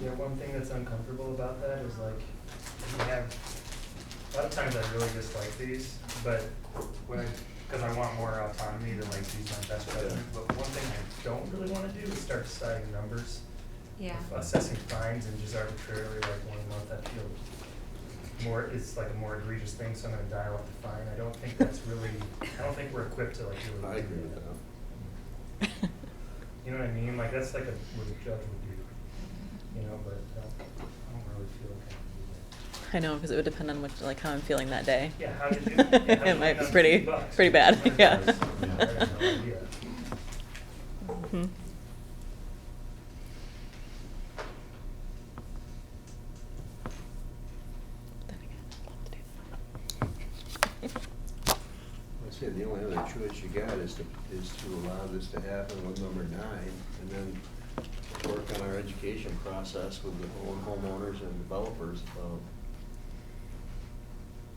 Yeah, one thing that's uncomfortable about that is like, you have, a lot of times I really dislike these, but when because I want more autonomy to like use my best judgment, but one thing I don't really wanna do is start deciding numbers. Yeah. Assessing fines and just arbitrarily like 1 month, I feel more, it's like a more egregious thing, so I'm gonna dial up the fine. I don't think that's really, I don't think we're equipped to like really. I agree do with that. that. You know what I mean? Like, that's like what a judge would do, you know, but I don't really feel like I can do that. I know, because it would depend on which, like, how I'm feeling that day. Yeah, how did you? Yeah, how'd It you might end be up pretty, $50? pretty bad, yeah. I have no idea. Mhm. Then again, I'd love to do that. I say the only other choice you got is to allow this to happen with number 9, and then work on our education process with the homeowners and developers about,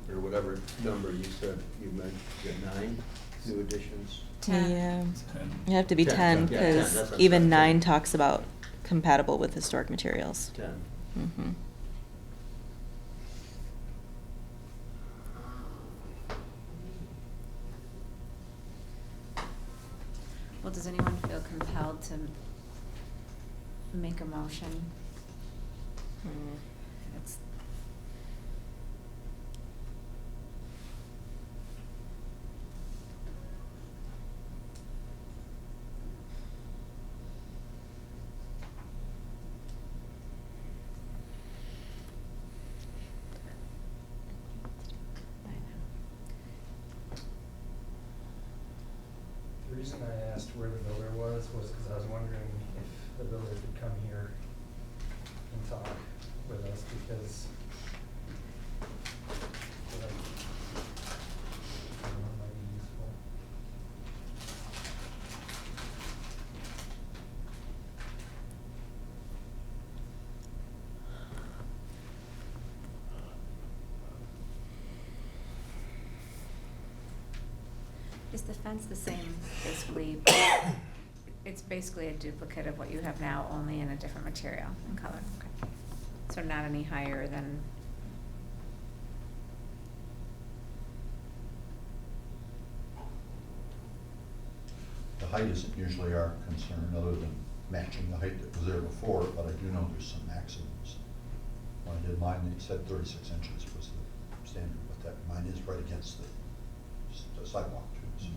or whatever number you said, you meant, you got 9 new additions? 10. Yeah, 10. you have to be 10, 10, 10, yeah, 10, because that's what even I'm saying. 9 talks about compatible with historic materials. 10. Mm-hmm. Well, does anyone feel compelled to make a motion? Mm. It's, The reason I asked where the builder was because I was wondering if the builder could come here and talk with us because like, I don't know, it might be useful. is the fence the same, basically? It's basically a duplicate of what you have now, only in a different material and color. Okay. So not any higher than. The height isn't usually our concern, other than matching the height that was there before, but I do know there's some maximums. When I did mine, they said 36 inches was the standard, but that, mine is right against the sidewalk too, so.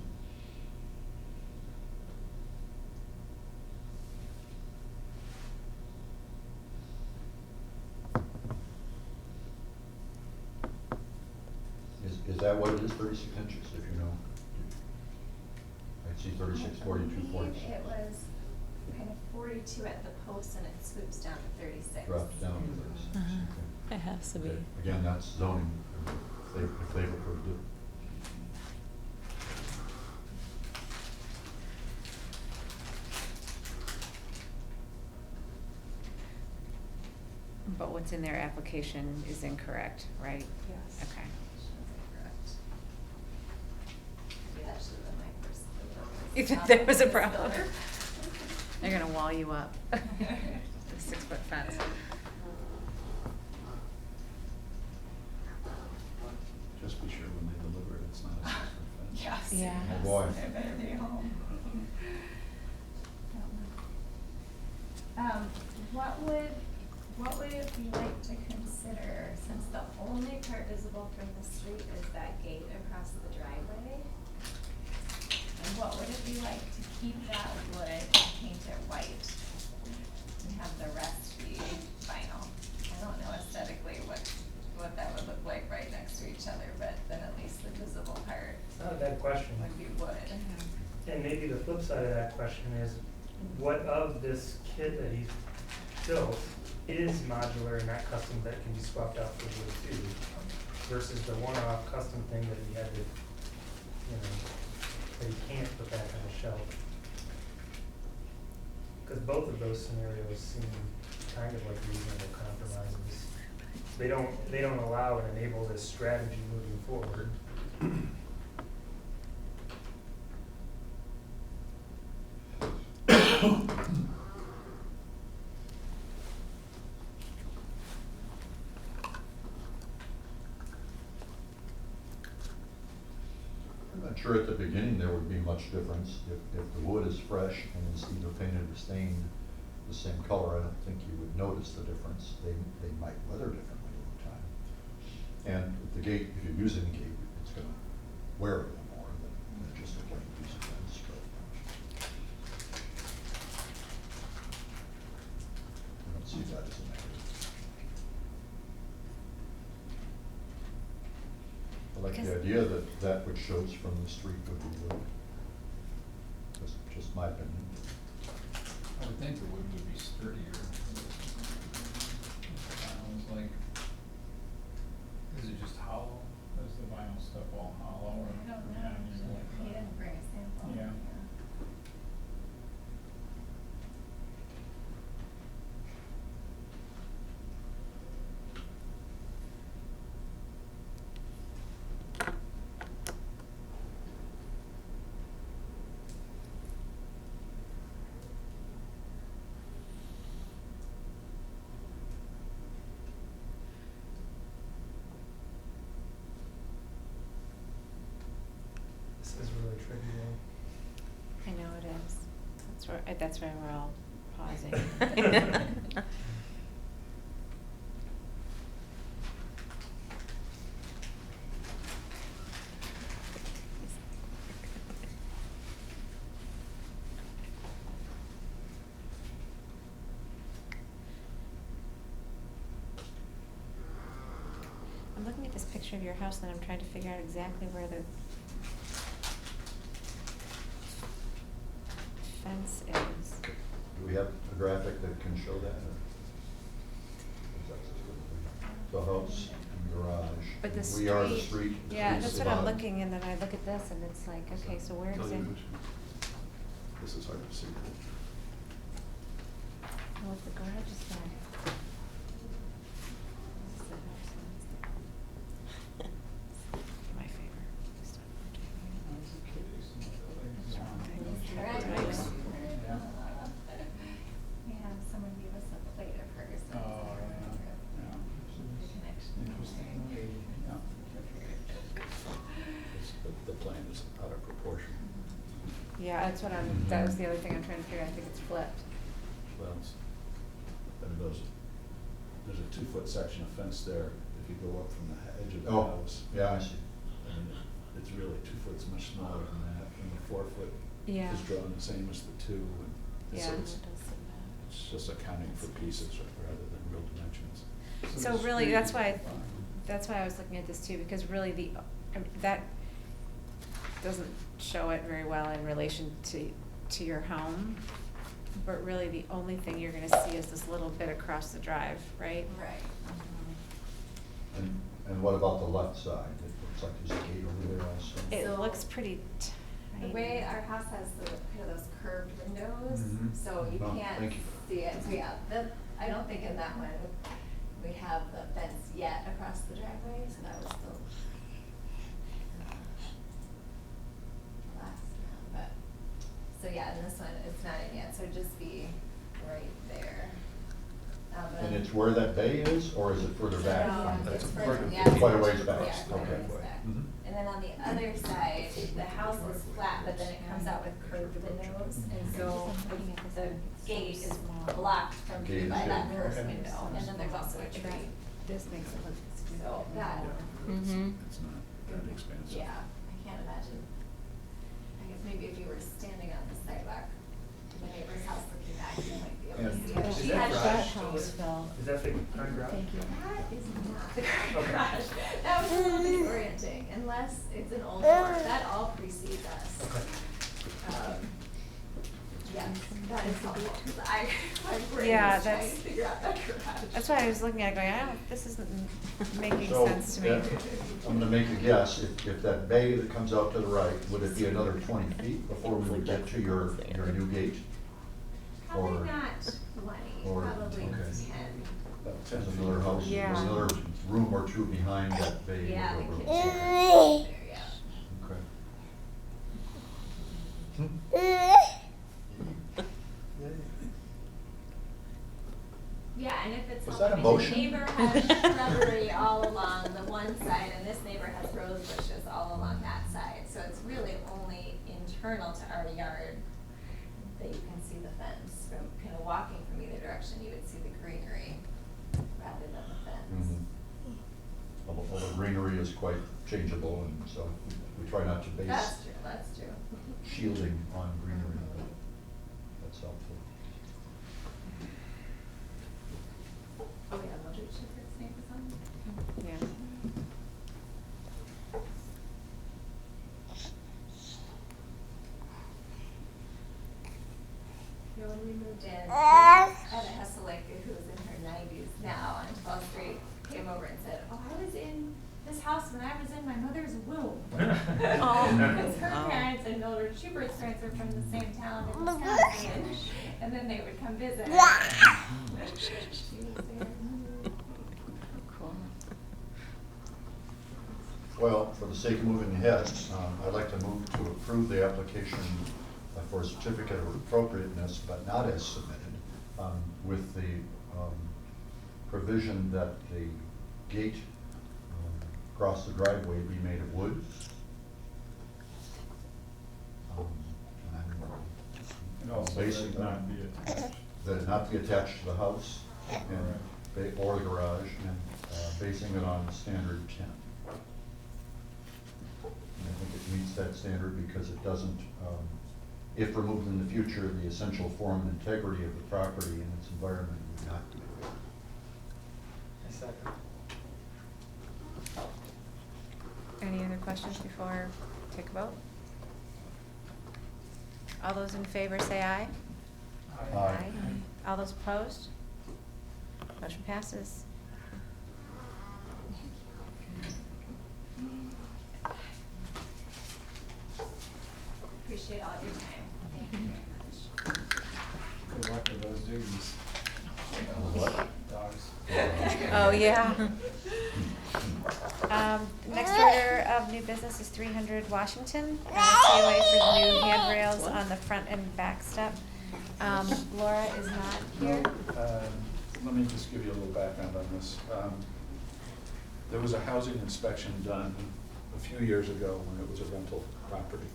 that what it is, 36 inches, if you know? I see 36, 42, I 46. believe it was kind of 42 at the post and it swoops down to 36. Drops down to 36. Uh-huh. It has to be. Okay. Again, that's zoning, if they've approved it. But what's in their application is incorrect, right? Yes. Okay. Correct. Maybe that should have been my first clue. You thought there was a problem? They're gonna wall you up. The 6-foot fence. Just be sure when they deliver it, it's not a 6-foot fence. Yes. Yeah. Oh, boy. I better be home. What would it be like to consider, since the only part visible from the street is that gate across the driveway? And what would it be like to keep that wood and paint it white and have the rest be vinyl? I don't know aesthetically what that would look like right next to each other, but then at least the visible part It's not a bad question. would be wood. And maybe the flip side of that question is, what of this kit that he's built is modular and not custom that can be swapped out for wood too, versus the one-off custom thing that he had to, you know, that he can't put back on the shelf? Because both of those scenarios seem kind of like reasonable compromises. They don't allow and enable this strategy moving forward. I'm not sure at the beginning there would be much difference. If the wood is fresh and it's either painted or stained the same color, I don't think you would notice the difference. They might weather differently over time. And the gate, if you're using the gate, it's gonna wear a little more than just a plain piece of fence. I don't see that as a negative. I like the Because- idea that which shows from the street would be wood. Just my opinion. I would think the wood would be sturdier. Sounds like, is it just hollow? Is the vinyl stuff all hollow or? I don't yeah, know, he didn't bring a sample. Yeah. This is really tricky though. I know it is. That's why we're all pausing. I'm looking at this picture of your house and I'm trying to figure out exactly where the fence is. Do we have a graphic that can show that? The house and garage. But the We are the street. Yeah, street's that's the what I'm bottom. looking, and then I look at this and it's like, okay, so where Tell is you it? which- This is hard to see. Well, if the garage is there. This is the house and it's there. My favor. Stop rotating. Yeah. We have someone give us a plate of hers. Oh, yeah. Connection. Interesting. Yeah. The plan is out of proportion. Yeah, that's what that was the other thing I'm trying to figure out. I think it's flipped. Well, there's a 2-foot section of fence there. If you go up from the edge of the Oh, house. yeah, I see. I mean, it's really 2 foot's much smaller than that, and the 4 foot Yeah. is drawn the same as the 2. And Yeah, so it it's, does say that. it's just accounting for pieces rather than real dimensions. So the really, street that's is why, fine. that's why I was looking at this too, because really that doesn't show it very well in relation to your home, but really the only thing you're gonna see is this little bit across the drive, right? Right. And what about the left side? It looks like there's a gate over there also. It So, looks pretty The tiny. way our house has the, kind of those curved windows, Mhm. so you Oh, can't thank you. see it. So yeah, I don't think in that one we have the fence yet across the driveway, so that was the last one, but, so yeah, in this one, it's not in yet, so it'd just be right there. And it's where that bay is, or is it further back? No, That's it's a further, further- yeah. Quite a ways back. Yeah, quite a Okay. ways back. Mhm. And then on the other side, the house is flat, but then it comes out with curved windows, and so the gate is blocked from Gate view is by that hidden. first Okay. window, and then there's also a tree. This makes it look. So that, Mm-hmm. It's not that expansive. yeah, I can't imagine. I guess maybe if you were standing on the sidewalk, the neighbor's house looking back, you might be able to And see it. is She that has garage shows. still Is that the current garage? That is not the Okay. garage. That was a little disorienting, unless it's an old door. That all precedes us. Yes, that is helpful, 'cause my brain Yeah, was trying to that's- figure out that garage. That's why I was looking at it going, I don't, this isn't making So, sense to me. I'm gonna make a guess, if that bay that comes out to the right, would it be another 20 feet before we would get to your new gate? Probably Or- not 20, or- probably okay. 10. About There's 10 another house, Yeah. there's another room or two behind that bay. Yeah, the over- kitchen. There, yeah. Okay. Yeah, and if it's Was helping, that a the motion? neighbor has shrubbery all along the one side, and this neighbor has rose bushes all along that side. So it's really only internal to our yard that you can see the fence. From kind of walking from either direction, you would see the greenery rather than the fence. Mhm. Well, the greenery is quite changeable, and so we try not to base That's true, that's true. shielding on greenery, but that's helpful. Oh, yeah, Mildred Shepherd's neighbors on. Yeah. You know, when we moved in, Etta Hesselake, who is in her 90s now on 12th Street, came over and said, "Oh, I was in this house when I was in my mother's womb." Because her parents and Mildred Schubert's parents were from the same town in Wisconsin, and then they would come visit. She was there. Cool. Well, for the sake of moving ahead, I'd like to move to approve the application for a certificate of appropriateness, but not as submitted, with the provision that the gate across the driveway be made of wood. And also Basic- that not be attached. That it not be attached to the house and, or the garage, and basing it on standard 10. And I think it meets that standard because it doesn't, if removed in the future, the essential form and integrity of the property and its environment would not be. I second. Any other questions before we take a vote? All those in favor say aye. Aye. All those opposed? Motion passes. Appreciate all your time. Thank you very much. Good luck with those duties. What? Dogs. Oh, yeah. Next order of new business is 300 Washington, COA for the new handrails on the front and back step. Laura is not here. Let me just give you a little background on this. There was a housing inspection done a few years ago when it was a rental property.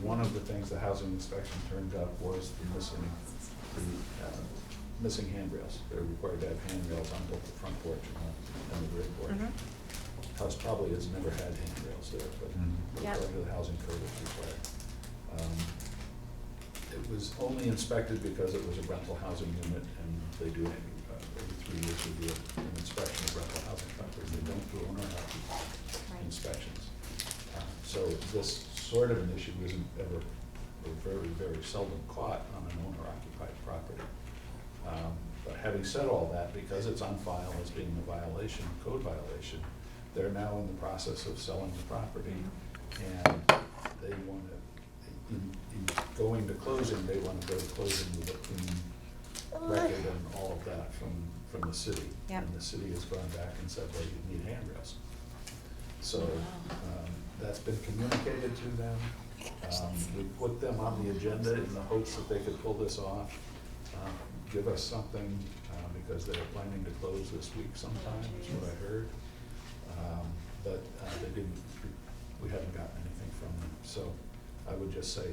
One of the things the housing inspection turned up was the missing handrails. They're required to have handrails on both the front porch and the rear porch. Mhm. House probably has never had handrails there, but Yep. according to the housing code, it's required. It was only inspected because it was a rental housing unit, and they do every 3 years they do an inspection of rental housing properties. They don't do owner occupied Right. inspections. So this sort of an issue isn't ever, or very, very seldom caught on an owner-occupied property. But having said all that, because it's on file as being a violation, code violation, they're now in the process of selling the property, and they want to, in going to closing, they want to go to closing with a clean record and all of that from the city. Yep. And the city has gone back and said they need handrails. So, that's been communicated to them. We put them on the agenda in the hopes that they could pull this off, give us something, because they're planning to close this week sometime, is what I heard. But they didn't, we haven't gotten anything from them. So I would just say,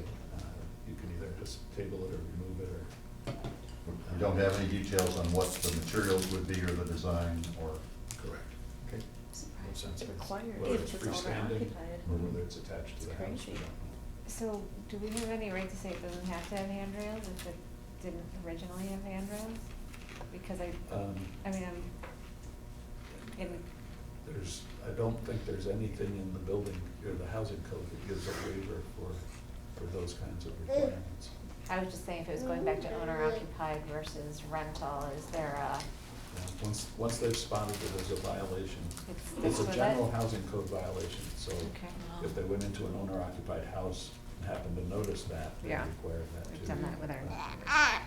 you can either just table it or remove it, or. We don't have any details on what the materials would be or the design or. Correct. Okay. No sense of Required. whether it's If it's freestanding owner-occupied. or whether it's attached to the house. Crazy. we don't know. So do we have any right to say it doesn't have to have handrails if it didn't originally have handrails? Because I mean, I don't think there's anything in the building or the housing code that gives a waiver for those kinds of requirements. I was just saying if it was going back to owner occupied versus rental, is there a, Yeah, once they've spotted it as a violation, It's it's a with general it? housing code violation, so Okay. if they went into an owner-occupied house and happened to notice that, they Yeah. require that too. We've done that with our Yeah,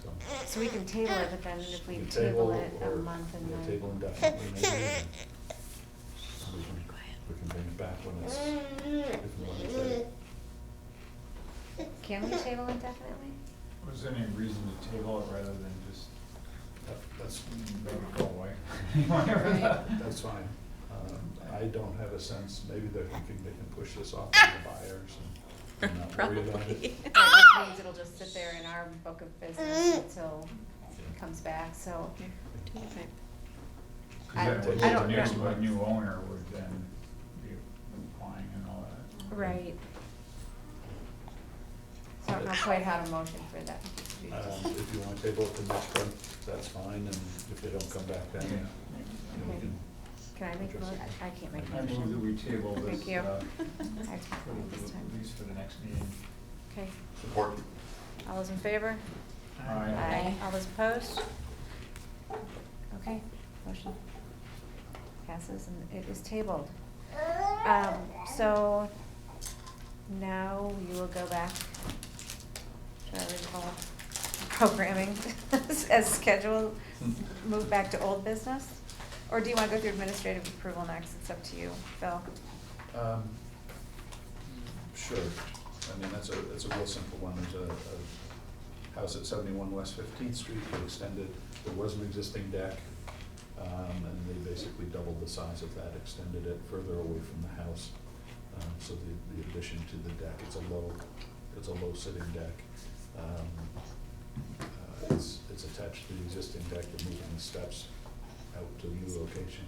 so. so we can table it, but then if we You table it a or month and you then. table indefinitely, maybe, and we can bring it back when it's, if and when it's ready. Can we table indefinitely? Was there any reason to table it rather than just That's, let it go away? Whatever that- that's fine. I don't have a sense, maybe they're thinking they can push this off on the buyers and not worry about it. Probably. Right, which means it'll just sit there in our book of business until it comes back, so. Okay. Cause I- that would, I the don't next know. one, new owner would then be applying and all that. Right. So I don't know quite how to motion for that. If you want to table it to next month, that's fine, and if they don't come back then, you know, we Okay. can. Can I make a motion? I can't make a I move that motion. we table this, Thank you. for I can't this time. at least for the next meeting. Okay, Support. all those in favor? Aye. All those opposed? Okay, motion passes and it is tabled. So now we will go back to our original programming as scheduled, move back to old business? Or do you want to go through administrative approval next? It's up to you, Phil. Sure, I mean, that's a real simple one, there's a house at 71 West 15th Street that extended, there was an existing deck, and they basically doubled the size of that, extended it further away from the house. So the addition to the deck, it's a low sitting deck. It's attached to the existing deck, they're moving the steps out to the new location.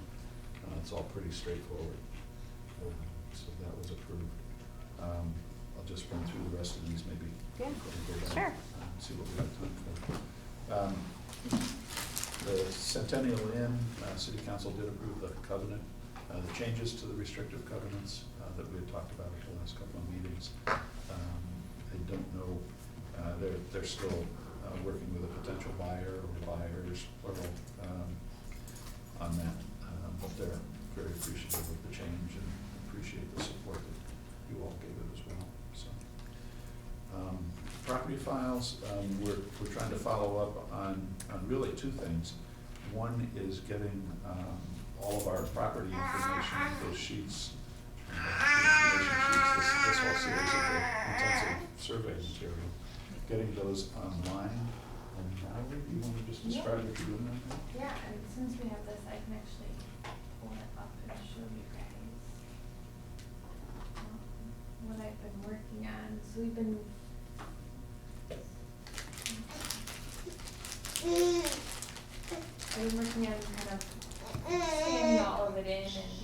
It's all pretty straightforward. So that was approved. I'll just run through the rest of these maybe. Yeah, Go down, sure. See what we have time for. The Centennial Inn, City Council did approve the covenant, the changes to the restrictive covenants that we had talked about at the last couple of meetings. I don't know, they're still working with a potential buyer or buyers, plural, on that. But they're very appreciative of the change and appreciate the support that you all gave it as well, so. Property files, we're trying to follow up on really two things. One is getting all of our property information, those sheets, information sheets, this whole series of the intensive survey material, getting those online. And Natalie, do you want to just describe what you're doing right now? Yeah, and since we have this, I can actually pull it up and show you guys what I've been working on. So we've been I've been working on kind of scanning all of it in and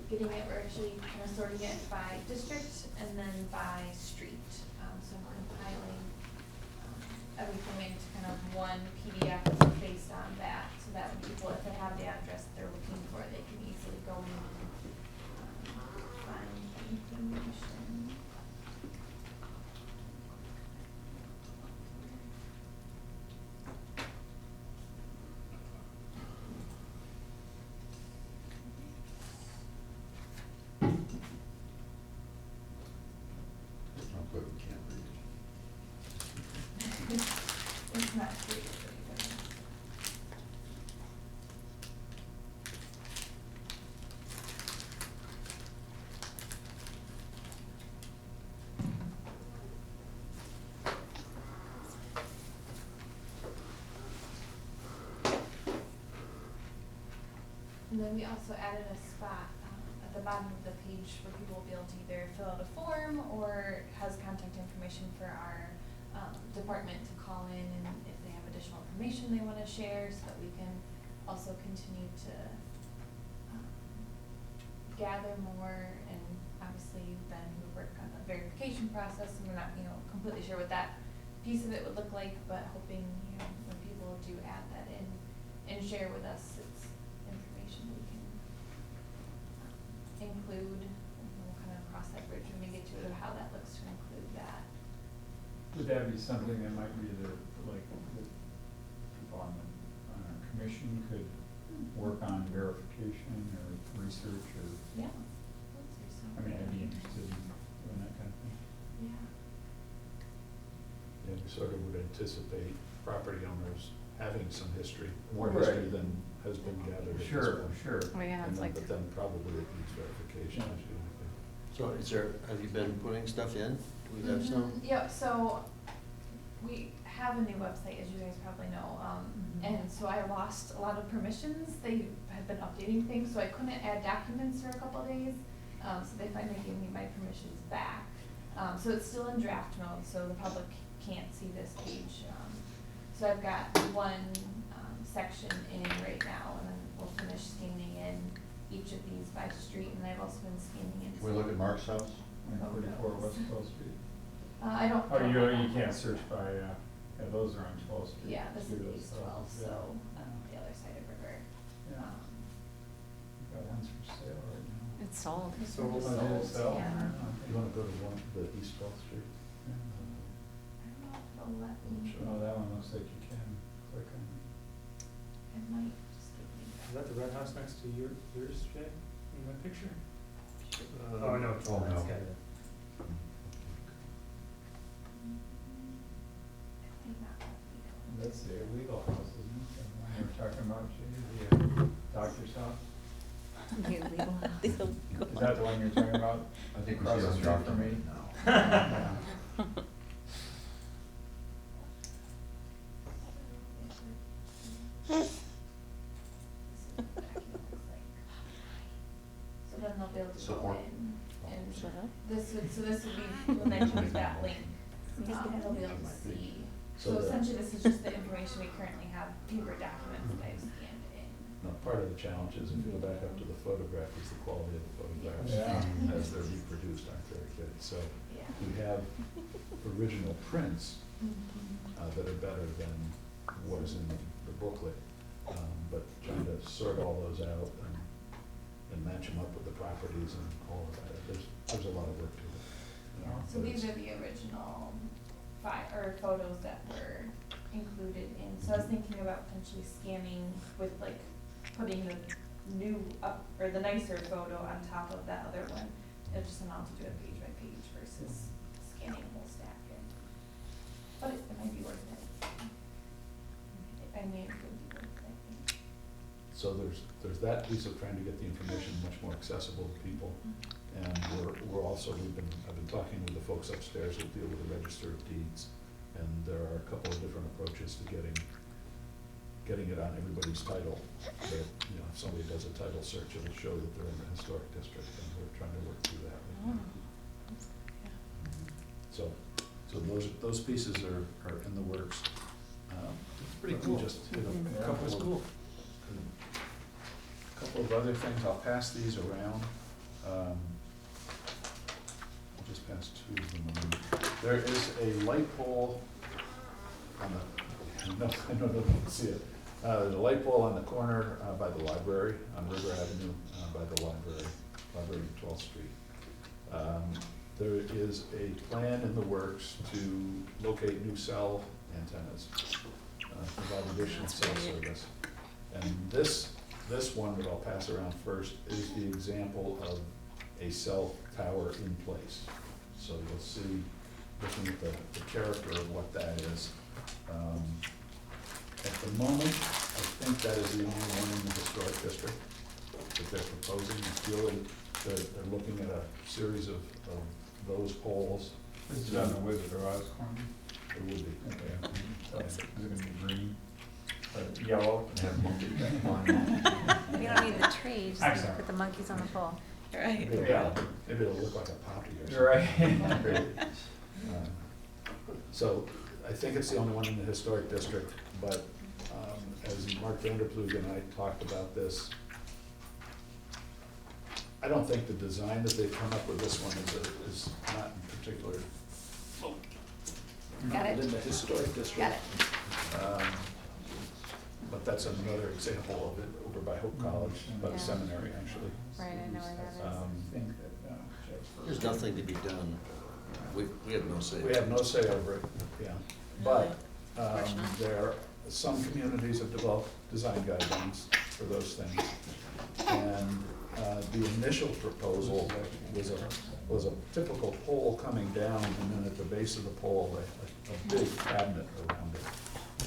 getting it, we're actually kind of sorting it by district and then by street. So I'm compiling everything into kind of one PDF based on that, so that when people, if they have the address they're looking for, they can easily go in and find information. Oh, good, we can't read. It's not free, but and then we also added a spot at the bottom of the page where people will be able to either fill out a form or has contact information for our department to call in and if they have additional information they want to share, so that we can also continue to gather more. And obviously then we work on the verification process, and we're not, completely sure what that piece of it would look like, but hoping, when people do add that in and share with us, it's information we can include, and we'll kind of cross that bridge when we get to it, of how that looks to include that. Would that be something that might be the people on our commission could work on verification or research or, Yeah. I mean, I'd be interested in doing that kind of thing. Yeah. Yeah, we sort of would anticipate property owners having some history, more Right. history than has been gathered at this Sure, point. sure. Oh, yeah, And it's then, like, but then probably it needs verification, Yeah. as you think. So have you been putting stuff in? Do we have some? Yep, so we have a new website, as you guys probably know, and so I lost a lot of permissions. They have been updating things, so I couldn't add documents for a couple of days. So they finally gave me my permissions back. So it's still in draft mode, so the public can't see this page. So I've got one section in right now, and then we'll finish scanning in each of these by street, and I've also been scanning in. Can we look at Mark's house? 144 West 12th Street. I don't. Oh, you can't search by, yeah, those are on 12th Street. Yeah, this is Studios, East so, 12, yeah. so the other side of River. Yeah. We've got ones for sale right now. it's sold. This Sold, one is I did sold, sell. yeah. You wanna go to the East 12th Street? Yeah. I don't know if it'll let me. Sure. Oh, that one looks like you can click on it. It might just give me. Is that the red house next to yours, Jay, in that picture? Um, Oh, no, oh, no. that's got it. It may not let me go. That's the illegal house, isn't it? The one you were talking about, Jay, the doctor's house? The illegal house. Is that the one you're talking about? I think we Across see the us street dropped from me? now. So then they'll be able to go Support. in and Shut up. this would be when they choose that link, they'll be able to see. So So the- essentially, this is just the information we currently have, paper documents that I've scanned in. No, part of the challenge is, if you go back up to the photograph, is the quality of the photographs Yeah. as they're reproduced aren't very good. So Yeah. we have original prints Mhm. that are better than what is in the booklet. But trying to sort all those out and match them up with the properties and all of that, there's a lot of work to it. Yeah, so these are the original photos that were included in, so I was thinking about potentially scanning with like, putting the new up, or the nicer photo on top of that other one. It'll just allow to do it page by page versus scanning a whole stack in. But it might be worth it. I mean, it would be worth it, I think. So there's that piece of trying to get the information much more accessible to people. And we're also, I've been talking with the folks upstairs that deal with the Register of Deeds. And there are a couple of different approaches to getting it on everybody's title. That, if somebody does a title search, it'll show that they're in the historic district, and we're trying to work through that. Oh. So those pieces are in the works. It's pretty cool. We just hit Yeah, a couple that's of, cool. couple of other things. I'll pass these around. I'll just pass two of them around. There is a light pole on the, I don't know if you can see it. There's a light pole on the corner by the library, on River Avenue by the library. Library and 12th Street. There is a plan in the works to locate new cell antennas, provide additional cell service. And this one that I'll pass around first is the example of a cell tower in place. So you'll see, looking at the character of what that is. At the moment, I think that is the only one in the historic district that they're proposing. They're looking at a series of those poles. This is on the Wizard of Oz corner. It would be. Okay. Is it gonna be green, or yellow? You don't need the tree, just I'm need to sorry. put the monkeys on the pole. Right. Maybe it'll look like a poppy or something. Right. So I think it's the only one in the historic district, but as Mark Vanderploeg and I talked about this, I don't think the design that they've come up with this one is not in particular Got it? within the historic district. Got it. But that's another example of it over by Hope College, by the Yeah. seminary, actually. Right, I know where that is. Um, I think that, Jeff's. There's nothing to be done. We have no say. We have no say over it, yeah. But Unfortunately. there, some communities have developed design guidelines for those things. And the initial proposal was a typical pole coming down, and then at the base of the pole, a big cabinet around it.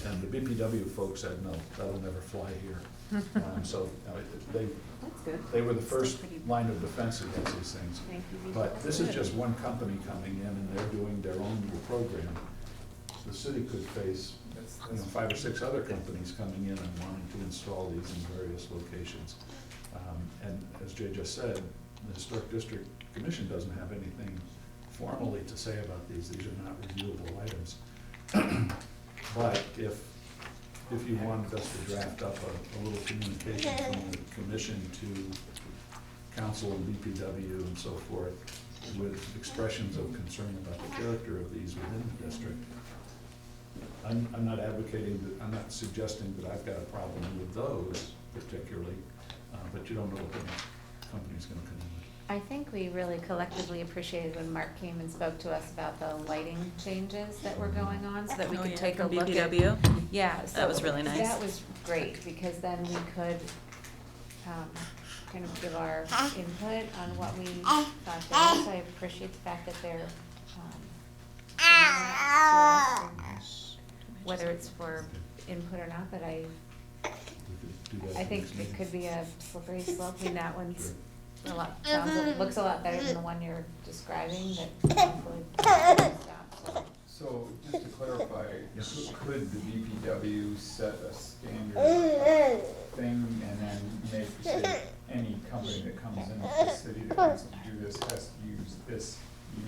And the BPW folks said, no, that'll never fly here. So That's good. they were the first line of defense against these things. Thank you. But this is just one company coming in and they're doing their own new program. The city could face, 5 or 6 other companies coming in and wanting to install these in various locations. And as Jay just said, the Historic District Commission doesn't have anything formally to say about these. These are not reviewable items. But if you wanted us to draft up a little communication from the commission to council and BPW and so forth with expressions of concern about the character of these within the district, I'm not advocating that, I'm not suggesting that I've got a problem with those particularly, but you don't know what the next company's gonna come in with. I think we really collectively appreciated when Mark came and spoke to us about the lighting changes that were going on, so that we Oh, could yeah, take a from look at. BBW? Yeah. That was really nice. That was great, because then we could, kind of give our input on what we thought there. So I appreciate the fact that they're, bringing that to us, whether it's for input or not, but We could do that I think next it meeting. could be a slippery slope, and that one's Sure. looks a lot better than the one you're describing, that hopefully stop. So, just to clarify, could the DPW set a standard thing and then make, say, any company that comes into the city that wants to do this has to use this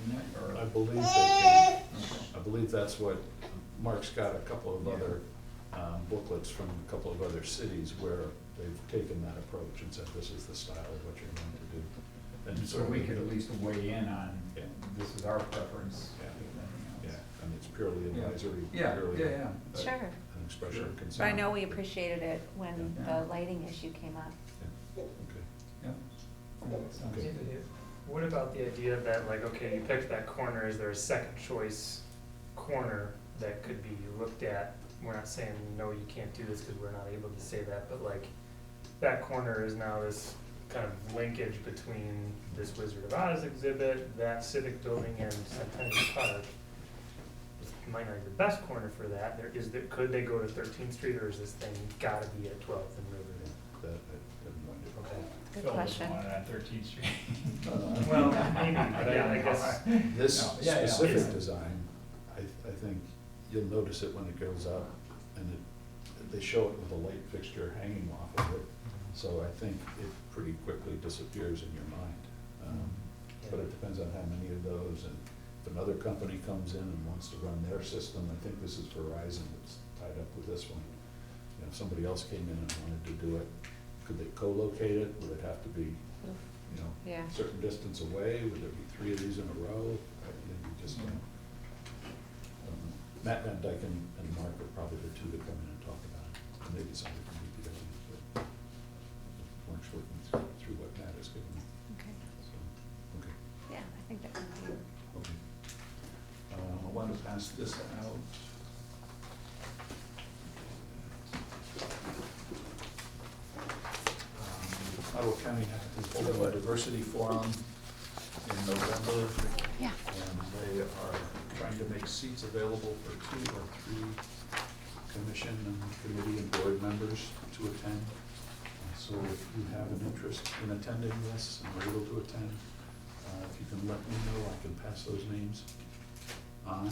unit, or? I believe they can. Okay. I believe that's what, Mark's got a couple of Yeah. other booklets from a couple of other cities where they've taken that approach and said, this is the style of what you're going to do. And So we could at least weigh in on, Yeah. this is our preference. Yeah. if nothing Yeah, else. I mean, it's purely advisory, Yeah, purely yeah, yeah. but- Sure, an expression of but concern. I know we appreciated it when Yeah. the lighting issue came up. Yeah. Okay. Yeah. Sounds Okay. good. What about the idea that, like, okay, you picked that corner, is there a second choice corner that could be looked at? We're not saying, no, you can't do this, because we're not able to say that, but like, that corner is now this kind of linkage between this Wizard of Oz exhibit, that civic building, and Centennial Park. It might not be the best corner for that. Could they go to 13th Street, or is this thing gotta be at 12th and Riverdale? That, I have no idea. Okay. Good Phil question. doesn't want it on 13th Street. Well, maybe, but I guess. This No, yeah, yeah. specific design, I think you'll notice it when it goes up, and they show it with a light fixture hanging off of it. So I think it pretty quickly disappears in your mind. But it depends on how many of those, and if another company comes in and wants to run their system, I think this is Verizon that's tied up with this one. You know, if somebody else came in and wanted to do it, could they co-locate it? Would it have to be, you know, Yeah. a certain distance away? Would there be 3 of these in a row? You just don't. Matt Van Dyke and Mark are probably the two to come in and talk about it, and maybe somebody from DPW, but Mark's working through what Matt has given me. Okay. Ottawa County is holding a diversity forum in November. Yeah. And they are trying to make seats available for 2 or 3 commission and committee and board members to attend. So if you have an interest in attending this and are able to attend, if you can let me know, I can pass those names on.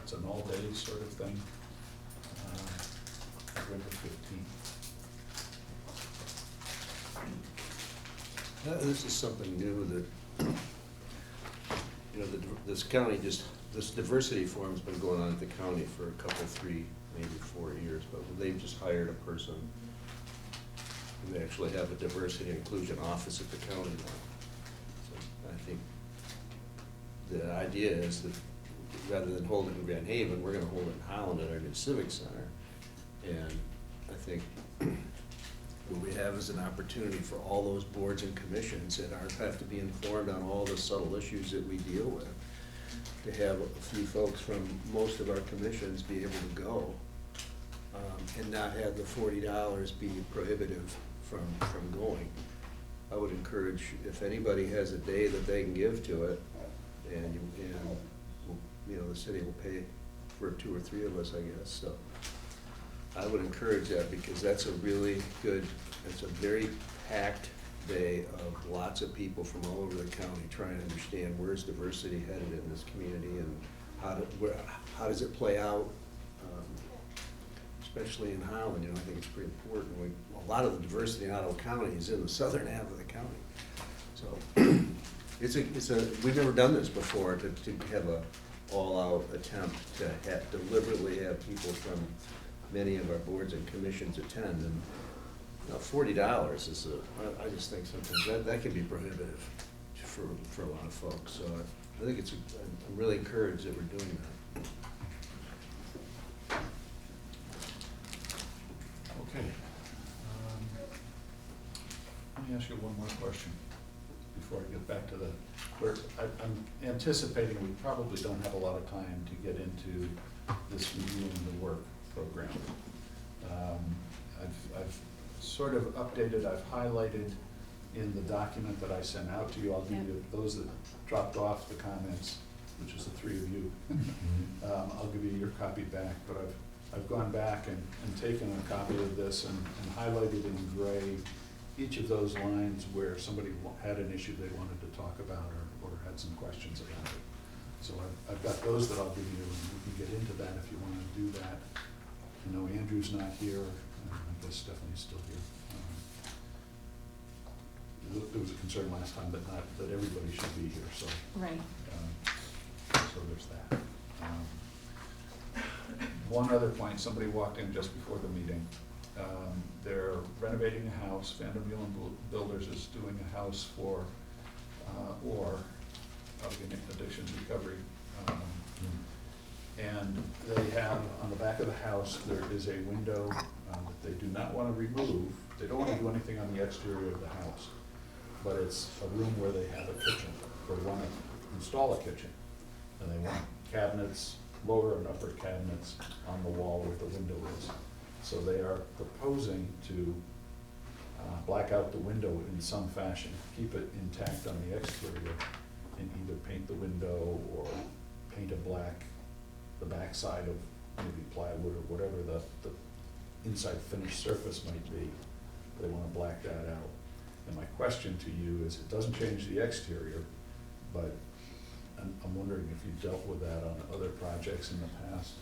It's an all-day sort of thing, November 15th. This is something new that, you know, this county this diversity forum's been going on at the county for a couple, 3, maybe 4 years, but they've just hired a person. And they actually have a diversity and inclusion office at the county now. So I think the idea is that rather than hold it in Grand Haven, we're gonna hold it in Holland at our new Civic Center. And I think what we have is an opportunity for all those boards and commissions that have to be informed on all the subtle issues that we deal with, to have a few folks from most of our commissions be able to go, and not have the $40 be prohibitive from going. I would encourage, if anybody has a day that they can give to it, and you know, the city will pay for 2 or 3 of us, I guess, so. I would encourage that, because that's a really good, it's a very packed day of lots of people from all over the county trying to understand where's diversity headed in this community and how does it play out, especially in Holland. You know, I think it's pretty important. A lot of the diversity in Ottawa County is in the southern half of the county. So we've never done this before, to have a all-out attempt to deliberately have people from many of our boards and commissions attend. And you know, $40 is I just think sometimes that can be prohibitive for a lot of folks. So I think I'm really encouraged that we're doing that. Okay. Let me ask you one more question before I get back to the clerk. I'm anticipating we probably don't have a lot of time to get into this reviewing the work program. I've sort of updated, I've highlighted in the document that I sent out to you. I'll give you those that dropped off the comments, which is the 3 of you. I'll give you your copy back, but I've gone back and taken a copy of this and highlighted in gray each of those lines where somebody had an issue they wanted to talk about or had some questions about it. So I've got those that I'll give you, and we can get into that if you want to do that. I know Andrew's not here, I guess Stephanie's still here. There was a concern last time that everybody should be here, so. Right. So there's that. One other point, somebody walked in just before the meeting. They're renovating a house. Vandermeulen Builders is doing a house for, addiction recovery. And they have, on the back of the house, there is a window that they do not want to remove. They don't want to do anything on the exterior of the house, but it's a room where they have a kitchen, or want to install a kitchen. And they want cabinets, lower and upper cabinets on the wall where the window is. So they are proposing to black out the window in some fashion, keep it intact on the exterior, and either paint the window or paint a black, the backside of maybe plywood or whatever the inside finished surface might be. They want to black that out. And my question to you is, it doesn't change the exterior, but I'm wondering if you've dealt with that on other projects in the past,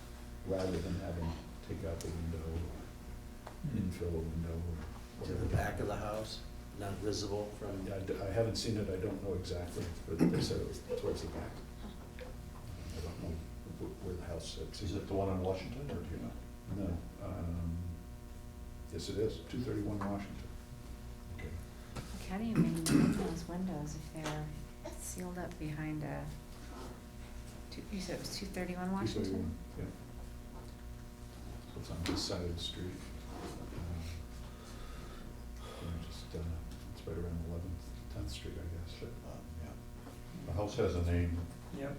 rather than having to take out the window, or infill a window, or To whatever. the back of the house, not visible from. I haven't seen it, I don't know exactly, but they said it was towards the back. I don't know where the house sits. Is it the one in Washington, or do you know? No. Yes, it is, 231 Washington. Okay. How do you maintain those windows if they're sealed up behind you said it was 231 Washington? 231, yeah. So it's on this side of the street. It's right around 11th, 10th Street, I guess. Yeah. The house has a name, Yep.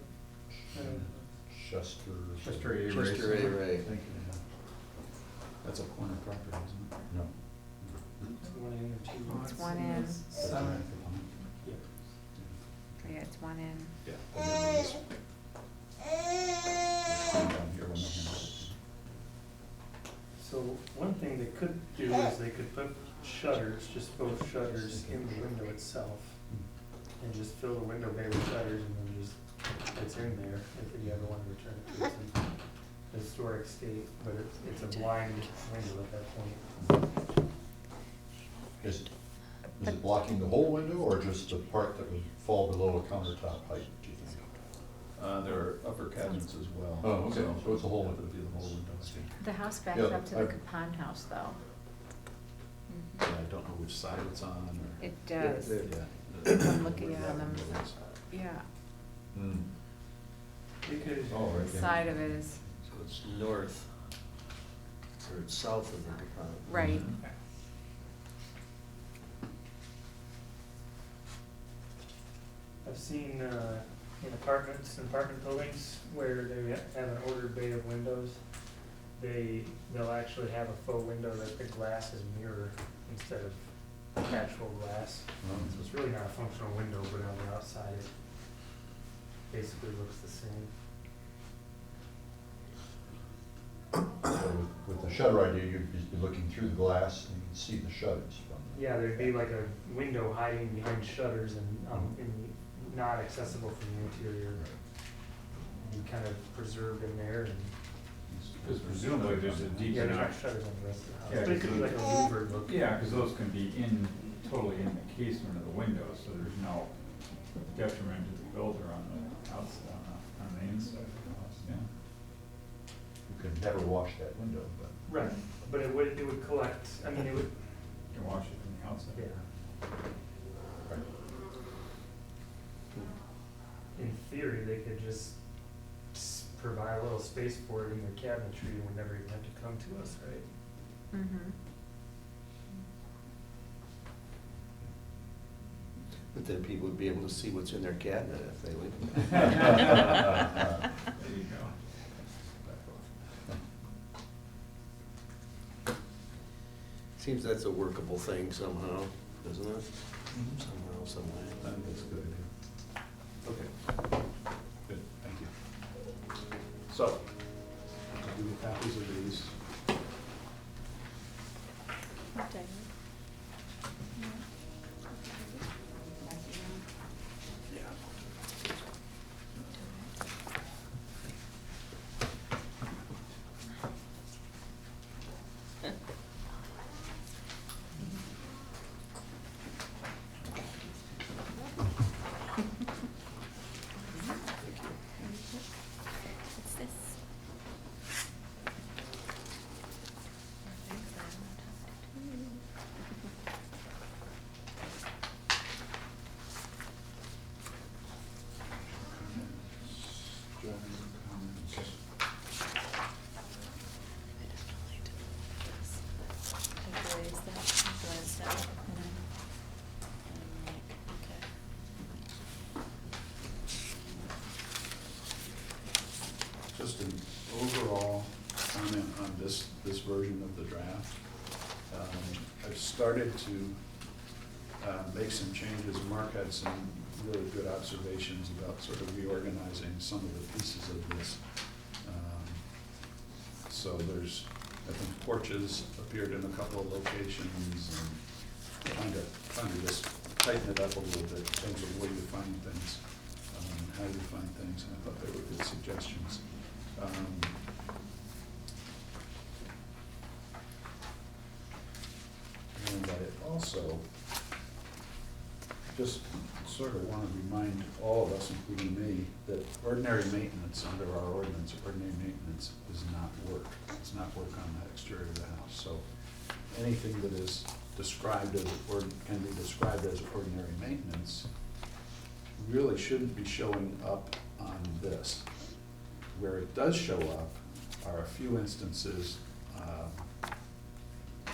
Chester. Chester A. Ray. Chester A. Ray. Thank you. That's a corner property, isn't it? No. One in or two? It's one in. That's the Seven. math for time. Yeah. Yeah, it's one in. Yeah. And then they just come down here when they're handed. So one thing they could do is they could put shutters, just both shutters in the window itself, and just fill the window bay with shutters, and then just, it's in there, if you ever want to return it to its historic state, but it's a blind window at that point. Is it blocking the whole window or just the part that would fall below a countertop height, do you think? There are upper cabinets as well. Oh, okay, so it's a whole It window. would be the whole window, I think. The house backs Yeah, up to the I- Capon house, though. Yeah, I don't know which side it's on or. It Yeah, does. they're- Yeah. I'm looking Where at that them. window is. Yeah, Hmm. Because Oh, right the there. side of it is, So it's north, or it's south of the Capon. right. Okay. I've seen in apartments and apartment buildings where they have an ordered bay of windows, they'll actually have a faux window that the glass is mirror instead of actual glass. So it's really not a functional window, but on the outside it basically looks the same. So with the shutter idea, you'd be looking through the glass and you can see the shutters from the. Yeah, there'd be like a window hiding behind shutters and not accessible from the interior. Be kind of preserved in there and. Because presumably there's a deep Yeah, there's enough. not shutters on the rest of the house. Yeah, But it could be like a louvered look. Yeah, because those can be totally in the casement of the window, so there's no detriment to the builder on the outside, on the inside of the house, yeah. You could never wash that window, but. Right, but it would collect, I mean, it would, You can wash it from the outside. yeah. Right. In theory, they could just provide a little space for it in their cabinetry and would never even have to come to us, right? Mm-hmm. But then people would be able to see what's in their cabinet if they would. There you go. Seems that's a workable thing somehow, doesn't it? Somehow, some way. I think that's a good idea. Okay. Good, thank you. So, do we get copies of these? What's this? Just an overall comment on this version of the draft. I've started to make some changes. Mark had some really good observations about sort of reorganizing some of the pieces of this. So there's, I think porches appeared in a couple of locations and trying to just tighten it up a little bit in terms of where you find things, how you find things, and I thought they were good suggestions. And I also just sort of want to remind all of us, including me, that ordinary maintenance under our ordinance, ordinary maintenance is not work. It's not work on the exterior of the house. So anything that is described as, or can be described as ordinary maintenance really shouldn't be showing up on this. Where it does show up are a few instances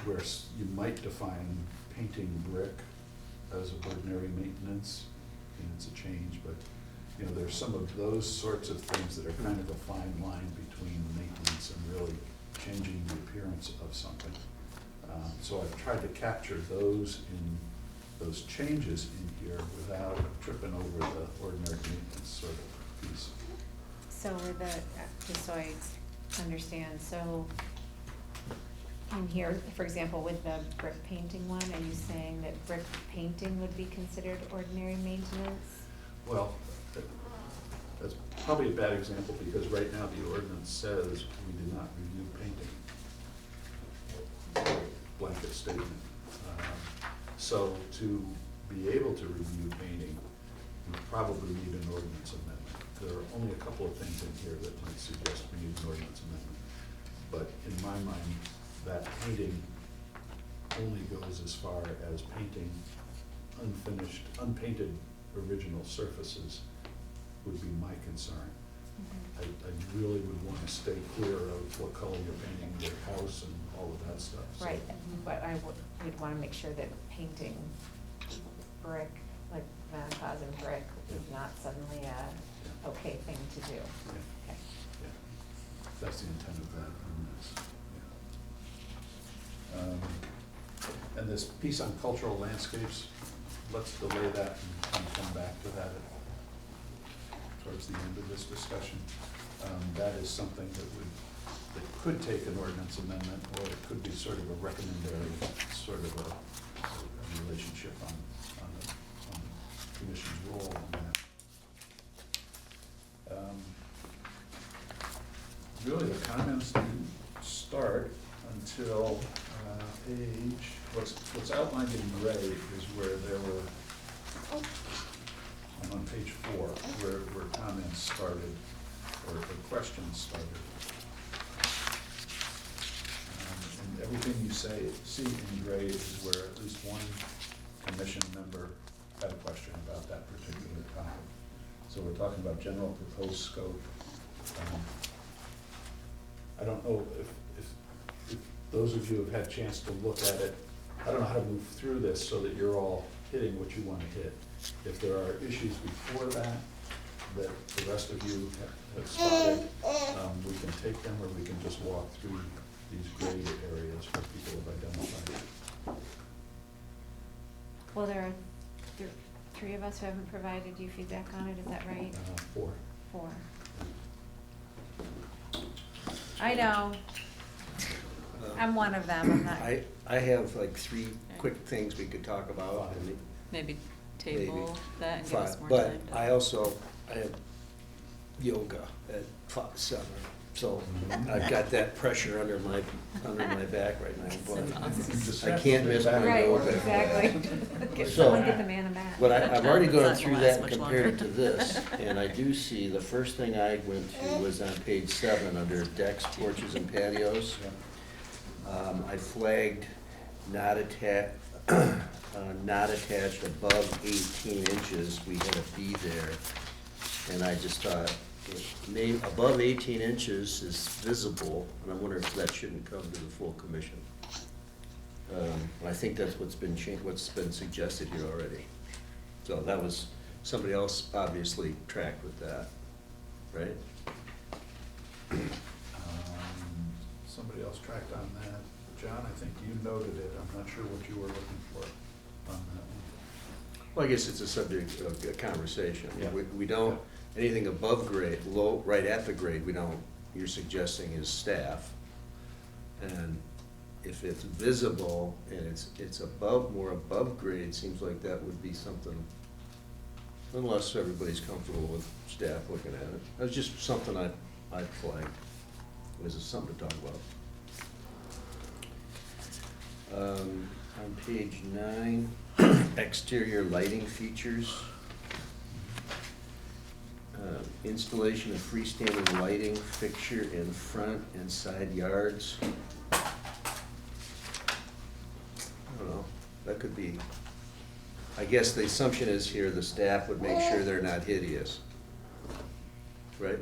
where you might define painting brick as ordinary maintenance, and it's a change, but you know, there's some of those sorts of things that are kind of a fine line between maintenance and really changing the appearance of something. So I've tried to capture those changes in here without tripping over the ordinary maintenance sort of piece. So with the, just so I understand, so in here, for example, with the brick painting one, are you saying that brick painting would be considered ordinary maintenance? Well, that's probably a bad example, because right now the ordinance says we do not review painting. Blanket statement. So to be able to review painting, we probably need an ordinance amendment. There are only a couple of things in here that might suggest we need an ordinance amendment. But in my mind, that painting only goes as far as painting unfinished, unpainted original surfaces would be my concern. I really would want to stay clear of what color you're painting your house and all of that stuff. So- Right, but we'd wanna make sure that painting brick, like Manacosm brick, is not suddenly a okay thing to do. Yeah. Okay. Yeah, that's the intent of that ordinance, yeah. And this piece on cultural landscapes, let's delay that and come back to that towards the end of this discussion. That is something that could take an ordinance amendment, or it could be sort of a recommendatory, sort of a relationship on the commission's role on that. Really, the comments didn't start until page, what's outlined in gray is where there were, I'm on page 4, where comments started, or questions started. And everything you see in gray is where at least one commission member had a question about that particular topic. So we're talking about general proposed scope. I don't know if those of you have had a chance to look at it. I don't know how to move through this so that you're all hitting what you want to hit. If there are issues before that the rest of you have spotted, we can take them, or we can just walk through these gray areas where people have identified. Well, there are 3 of us who haven't provided you feedback on it, is that right? 4. 4. I know, I'm one of them, I'm not. I have like 3 quick things we could talk about. and Maybe table maybe that and give us 5. more But time to. I have yoga at 7, so I've got that pressure under my back right now. But I can't miss my Right, yoga. exactly. So- Someone get the man a mat. But I've already It's gone not through gonna last that and much compared it to longer. this, and I do see, the first thing I went to was on page 7, under decks, porches, and patios. I flagged not attached above 18 inches, we had a B there. And I just thought, above 18 inches is visible, and I'm wondering if that shouldn't come to the full commission. I think that's what's been suggested here already. So that was, somebody else obviously tracked with that, right? Somebody else tracked on that. John, I think you noted it. I'm not sure what you were looking for on that one. Well, I guess it's a subject of a conversation. Yeah. We don't, anything above grade, right at the grade, we don't, you're suggesting is staff. And if it's visible and it's above, more above grade, seems like that would be something, unless everybody's comfortable with staff looking at it. That's just something I'd flagged. This is something to talk about. On page 9, exterior lighting features. Installation of freestanding lighting fixture in front and side yards. I don't know, that could be, I guess the assumption is here the staff would make sure they're not hideous, right?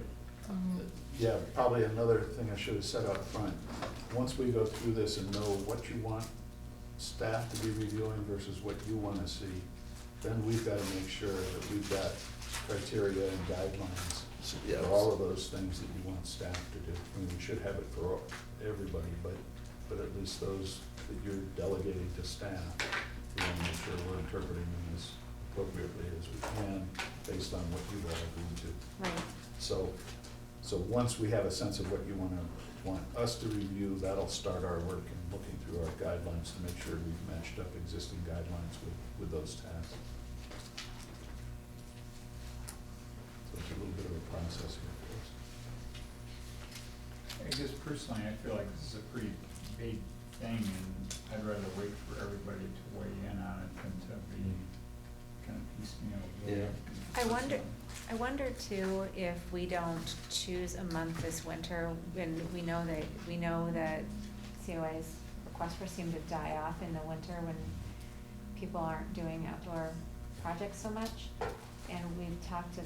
Yeah, probably another thing I should have said up front. Once we go through this and know what you want staff to be reviewing versus what you want to see, then we've got to make sure that we've got criteria and guidelines Yeah. for all of those things that you want staff to do. I mean, we should have it for everybody, but but at least those that you're delegating to staff, we want to make sure we're interpreting them as appropriately as we can, based on what you've all agreed to. Right. So once we have a sense of what you want us to review, that'll start our work in looking through our guidelines to make sure we've matched up existing guidelines with those tasks. So it's a little bit of a process here for us. I guess personally, I feel like this is a pretty big thing, and I'd rather wait for everybody to weigh in on it than to be kind of piecemeal. Yeah. I wonder too if we don't choose a month this winter when we know that COA's requests seem to die off in the winter when people aren't doing outdoor projects so much. And we've talked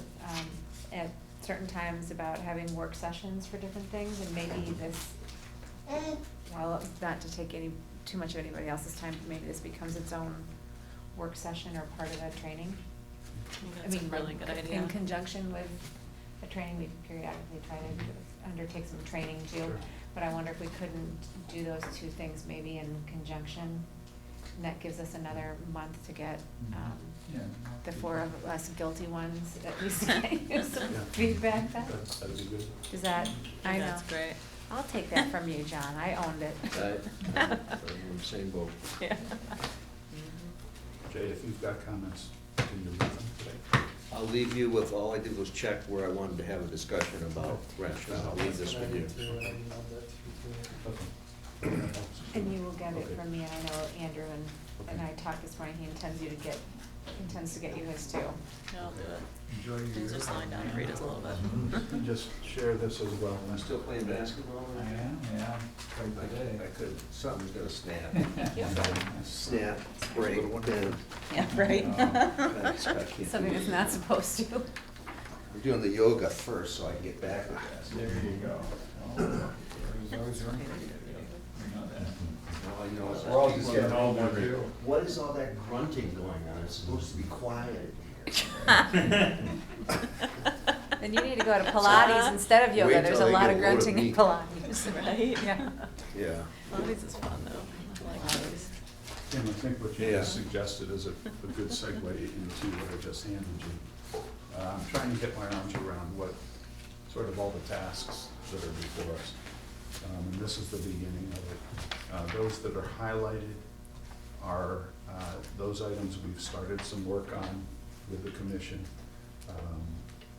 at certain times about having work sessions for different things, and maybe this, well, not to take too much of anybody else's time, but maybe this becomes its own work session or part of a training. I That's mean, a really good idea. in conjunction with the training, we periodically try to undertake some training too. Sure. But I wonder if we couldn't do those two things maybe in conjunction, and that gives us another month to get, Yeah. the four of us guilty ones, at least get some Yeah. feedback back. That'd be good. Is that, I know. That's great. I'll take that from you, John, I owned it. I'm in the same boat. Yeah. Jay, if you've got comments, can you leave them today? I'll leave you with, all I did was check where I wanted to have a discussion about rationale. I'll leave this with you. Okay. And you will get it Okay. from me, and I know Andrew and I talked this morning, he intends to get you his too. Yeah, I'll do it. Enjoy your. He's just lying down and read us a little bit. And just share this as well. I'm still playing basketball? I am, yeah, quite today. I could, something's gonna snap. Yeah. Snap, break, bend. Yeah, right. I can't Something do that's it. not supposed to. I'm doing the yoga first so I can get back with that. There you go. Oh, there's always room for you. You know that. All I know is We're all that just people getting are- older too. What is all that grunting going on? It's supposed to be quiet. Then you need to go to Pilates instead of yoga, Wait there's till a they lot get of a load of grunting in me. Pilates. Right? Yeah. Yeah. Pilates is fun though. I like Pilates. Tim, I think what you Yeah. just suggested is a good segue into what I just handed you. I'm trying to get my arms around what, sort of all the tasks that are before us. And this is the beginning of it. Those that are highlighted are those items we've started some work on with the commission.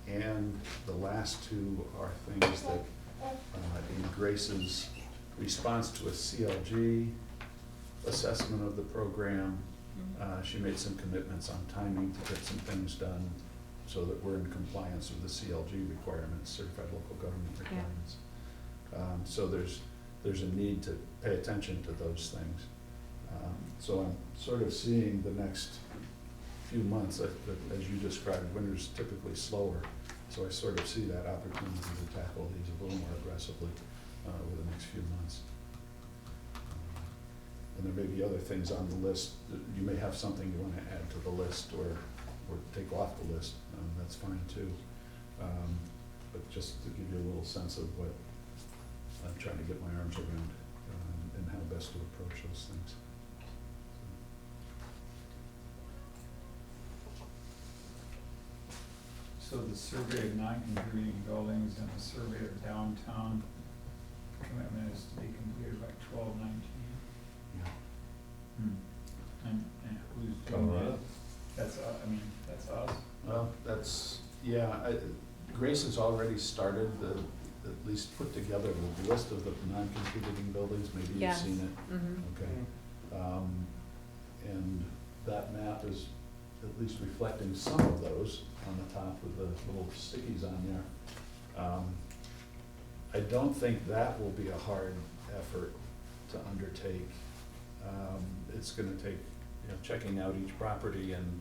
And the last two are things that in Grace's response to a CLG assessment of the program, she made some commitments on timing to get some things done so that we're in compliance with the CLG requirements, certified local government requirements. So there's a need to pay attention to those things. So I'm sort of seeing the next few months, as you described, winter's typically slower. So I sort of see that opportunity to tackle these a little more aggressively over the next few months. And there may be other things on the list. You may have something you want to add to the list or take off the list. That's fine too. But just to give you a little sense of what I'm trying to get my arms around and how best to approach those things. So the survey of non-contributing buildings and the survey of downtown commitment is to be completed by 12/19. Yeah. And who's doing Colorado. that? That's, that's us. Well, that's, yeah, Grace has already started at least put together the list of the non-contributing buildings, maybe you've Yes. seen it. Mhm. Okay. And that map is at least reflecting some of those on the top with the little stickies on there. I don't think that will be a hard effort to undertake. It's gonna take, checking out each property and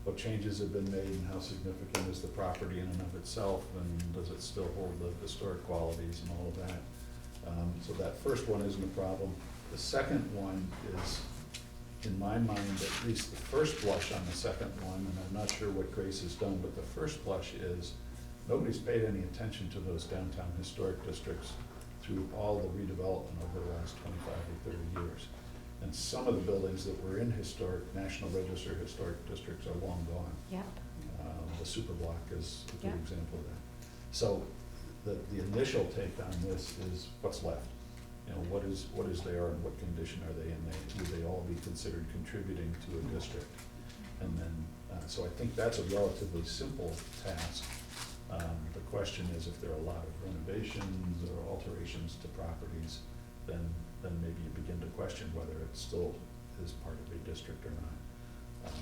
what changes have been made and how significant is the property in and of itself, and does it still hold the historic qualities and all of that. So that first one isn't a problem. The second one is, in my mind, at least the first blush on the second one, and I'm not sure what Grace has done, but the first blush is nobody's paid any attention to those downtown historic districts through all the redevelopment over the last 25 or 30 years. And some of the buildings that were in historic, National Register historic districts are long gone. Yep. The super block is a good Yeah. example of that. So the initial take on this is what's left. You know, what is there and what condition are they in? Would they all be considered contributing to a district? And then, so I think that's a relatively simple task. The question is if there are a lot of renovations or alterations to properties, then maybe you begin to question whether it still is part of a district or not.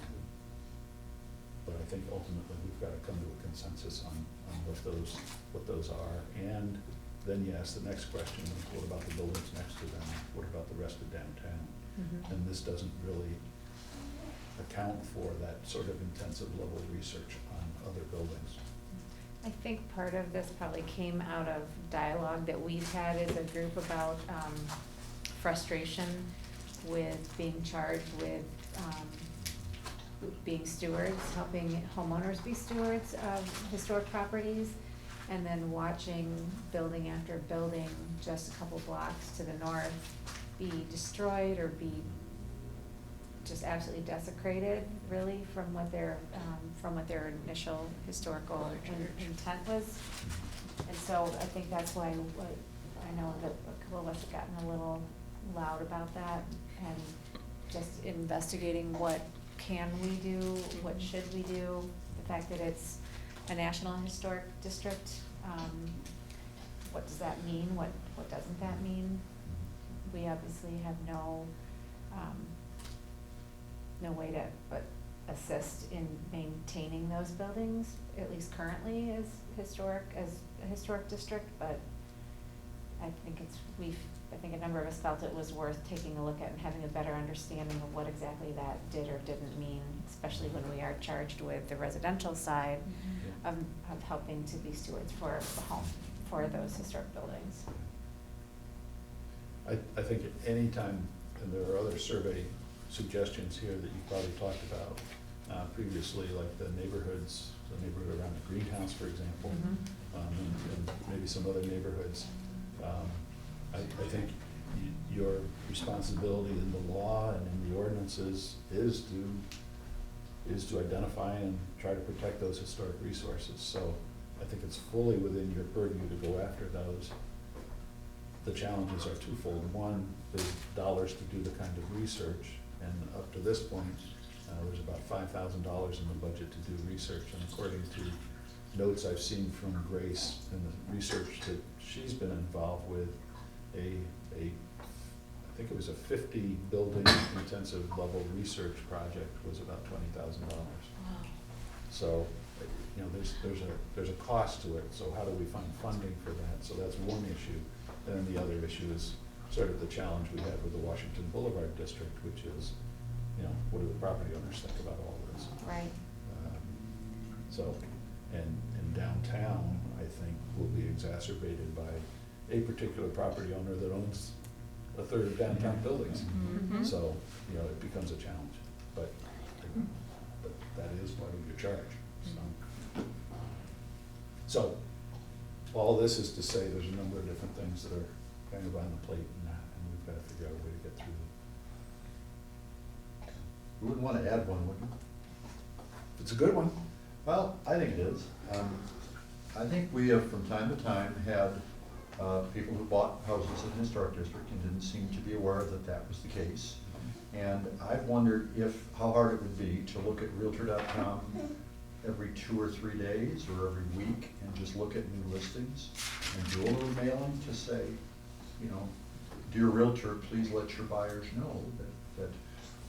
But I think ultimately we've got to come to a consensus on what those are. And then you ask the next question, what about the buildings next to them? What about the rest of downtown? Mhm. And this doesn't really account for that sort of intensive level of research on other buildings. I think part of this probably came out of dialogue that we've had as a group about frustration with being charged with being stewards, helping homeowners be stewards of historic properties, and then watching building after building just a couple blocks to the north be destroyed or be just absolutely desecrated, really, from what their initial historical intent was. And so I think that's why, I know that a couple of us have gotten a little loud about that, and just investigating what can we do, what should we do, the fact that it's a national historic district, what does that mean, what doesn't that mean? We obviously have no way to but assist in maintaining those buildings, at least currently as a historic district, but I think I think a number of us felt it was worth taking a look at and having a better understanding of what exactly that did or didn't mean, especially when we are charged with the residential side of helping to be stewards for the home, for those historic buildings. I think at any time, and there are other survey suggestions here that you probably talked about previously, like the neighborhood around the greenhouse, for example, and maybe some other neighborhoods. I think your responsibility in the law and in the ordinances is to identify and try to protect those historic resources. So I think it's fully within your purview to go after those. The challenges are twofold. One, there's dollars to do the kind of research, and up to this point, there's about $5,000 in the budget to do research, and according to notes I've seen from Grace and the research that she's been involved with, I think it was a 50 building intensive level research project was about $20,000. So, you know, there's a cost to it. So how do we find funding for that? So that's one issue. And then the other issue is sort of the challenge we had with the Washington Boulevard district, which is, you know, what do the property owners think about all this? Right. So, and downtown, I think, will be exacerbated by a particular property owner that owns a third of downtown buildings. Mhm. So, you know, it becomes a challenge, but that is part of your charge, so. So, all this is to say there's a number of different things that are kind of on the plate and we've got to figure out a way to get through them. You wouldn't want to add one, would you? It's a good one. Well, I think it is. I think we have from time to time had people who bought houses in the historic district and didn't seem to be aware that that was the case. And I've wondered how hard it would be to look at Realtor.com every 2 or 3 days or every week and just look at new listings and do a little mailing to say, you know, dear Realtor, please let your buyers know that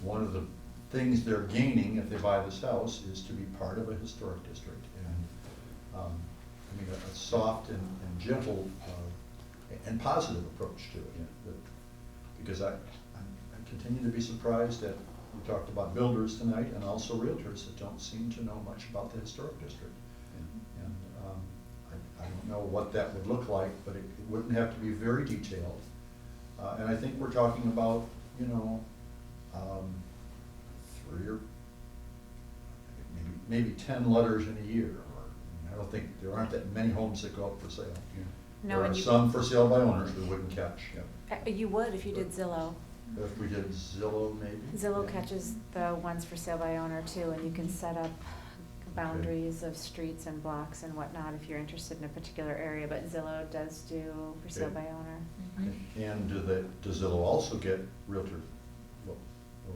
one of the things they're gaining if they buy this house is to be part of a historic district. And I mean, a soft and gentle and positive approach to it. Yeah. Because I continue to be surprised that we talked about builders tonight and also realtors that don't seem to know much about the historic district. Yeah. And I don't know what that would look like, but it wouldn't have to be very detailed. And I think we're talking about, you know, 3 or maybe 10 letters in a year. I don't think there aren't that many homes that go up for sale. Yeah. No, There and are you- some for sale by owners we wouldn't catch, yeah. You would if you did Zillow. If we did Zillow, maybe? Zillow Yeah. catches the ones for sale by owner too, and you can set up boundaries of streets and blocks and whatnot if you're interested in a particular area, but Zillow does do for sale Okay. by owner. And does Zillow also get Realtor, well, or,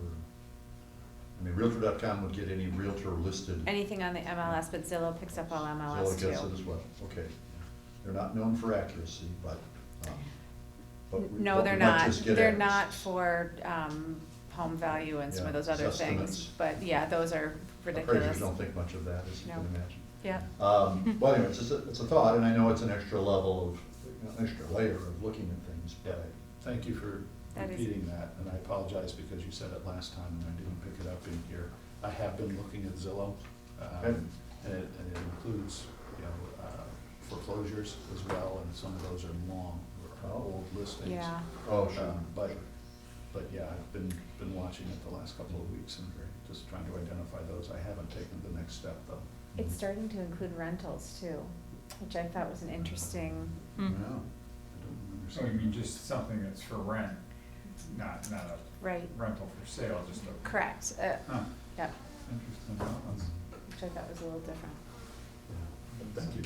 I mean, Realtor.com would get any Realtor listed? Anything on the MLS, but Zillow picks up all MLS Zillow too. gets it as well, okay. They're not known for accuracy, but No, but they're we might not. just get They're accuracy. not for, home value and some of Yeah, those other estimates. things, but yeah, those are ridiculous. Appraisers don't think much of that, as you No. can imagine. Yeah. Well, anyway, it's a thought, and I know it's an extra level of, an extra layer of looking at things, but Thank you for That is- repeating that, and I apologize because you said it last time and I didn't pick it up in here. I have been looking at Zillow, Okay. and it includes, foreclosures as well, and some of those are long, or old listings. Yeah. oh, sure. But yeah, I've been watching it the last couple of weeks and just trying to identify those. I haven't taken the next step though. It's starting to include rentals too, which I thought was an interesting, Yeah. I don't remember So you seeing mean those. just something that's for rent, not a right, rental for sale, just a. correct, Huh, yep, interesting, well, that's, which I thought was a little different. Yeah. Thank you.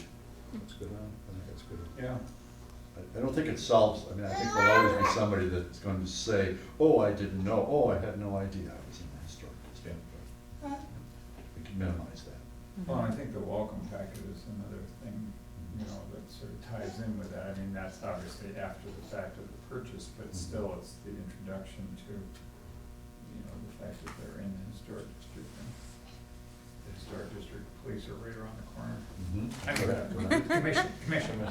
That's good. I think that's good. yeah. I don't think it solves, I mean, I think there'll always be somebody that's going to say, oh, I didn't know, oh, I had no idea I was in the historic district. But we can minimize that. Well, I think the welcome packet is another thing, that sort of ties in with that. I mean, that's obviously after the fact of the purchase, but still it's the introduction to, the fact that they're in the historic district. And the historic district police are right around the corner. I mean, commission.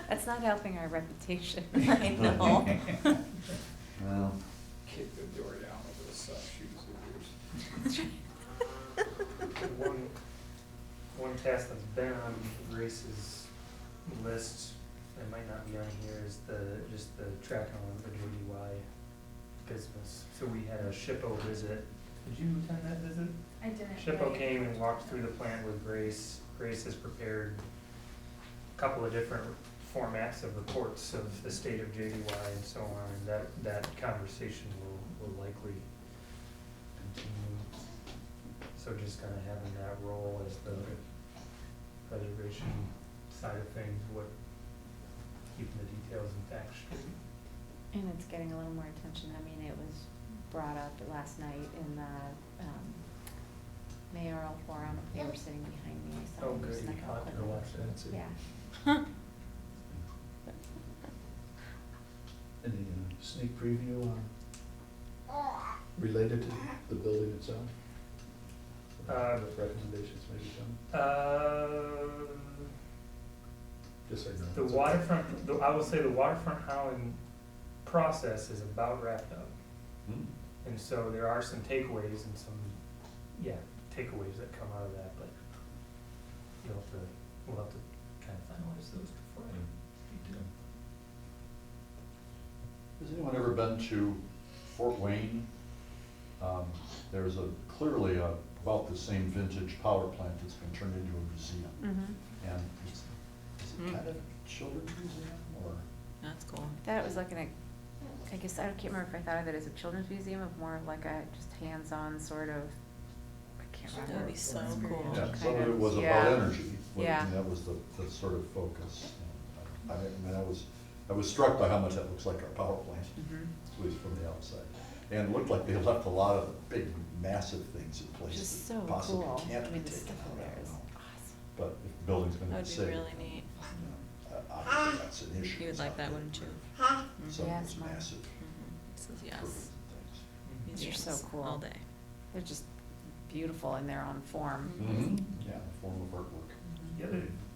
That's not helping our reputation. I know. Well, Kick the door down over the soft shoes of yours. One task that's been on Grace's list, that might not be on here, is just the tracking on the JDY business. So we had a SHPO visit. Did you attend that visit? I didn't. SHPO right. came and walked through the plant with Grace. Grace has prepared a couple of different formats of reports of the state of JDY and so on, and that conversation will likely continue. So just kind of having that role as the preservation side of things, keeping the details and facts straight. And it's getting a little more attention. I mean, it was brought up last night in the mayoral forum. They were sitting behind me. I saw Oh, them good, snuck you out caught quickly. to watch that. Yeah. Any sneak preview on, related to the building itself? Recommendations maybe, John? Just so you know. The waterfront, I will say the waterfront Holland process is about wrapped up. hmm. And so there are some takeaways and some, takeaways that come out of that, but we'll have to kind of finalize those before I do. Has anyone ever been to Fort Wayne? There's clearly about the same vintage power plant that's been turned into a museum. Mm-hmm. And is it kind of a children's museum or? That's cool. Thought it was like I guess I can't remember if I thought of it as a children's museum or more of like a just hands-on sort of, I can't remember. That'd be so Experiential cool. Yeah, kind some of it of- was about yeah. energy. Yeah. And that was the sort of focus. And I was struck by how much that looks like our power plant, Mhm. at least from the outside. And it looked like they left a lot of the big, massive things in place Which is that so possibly cool. can't I be mean, the taken stuff out. in I there don't is know. awesome. But if the building's gonna be That'd be safe. really neat. Obviously, that's an issue. You would It's like not that, good. wouldn't you? Some Yeah, of it's smart. massive Mhm. This is yes. improvements and things. These are Museums so cool. all day. They're just beautiful in their own form. Mm-hmm. Yeah, a form of artwork.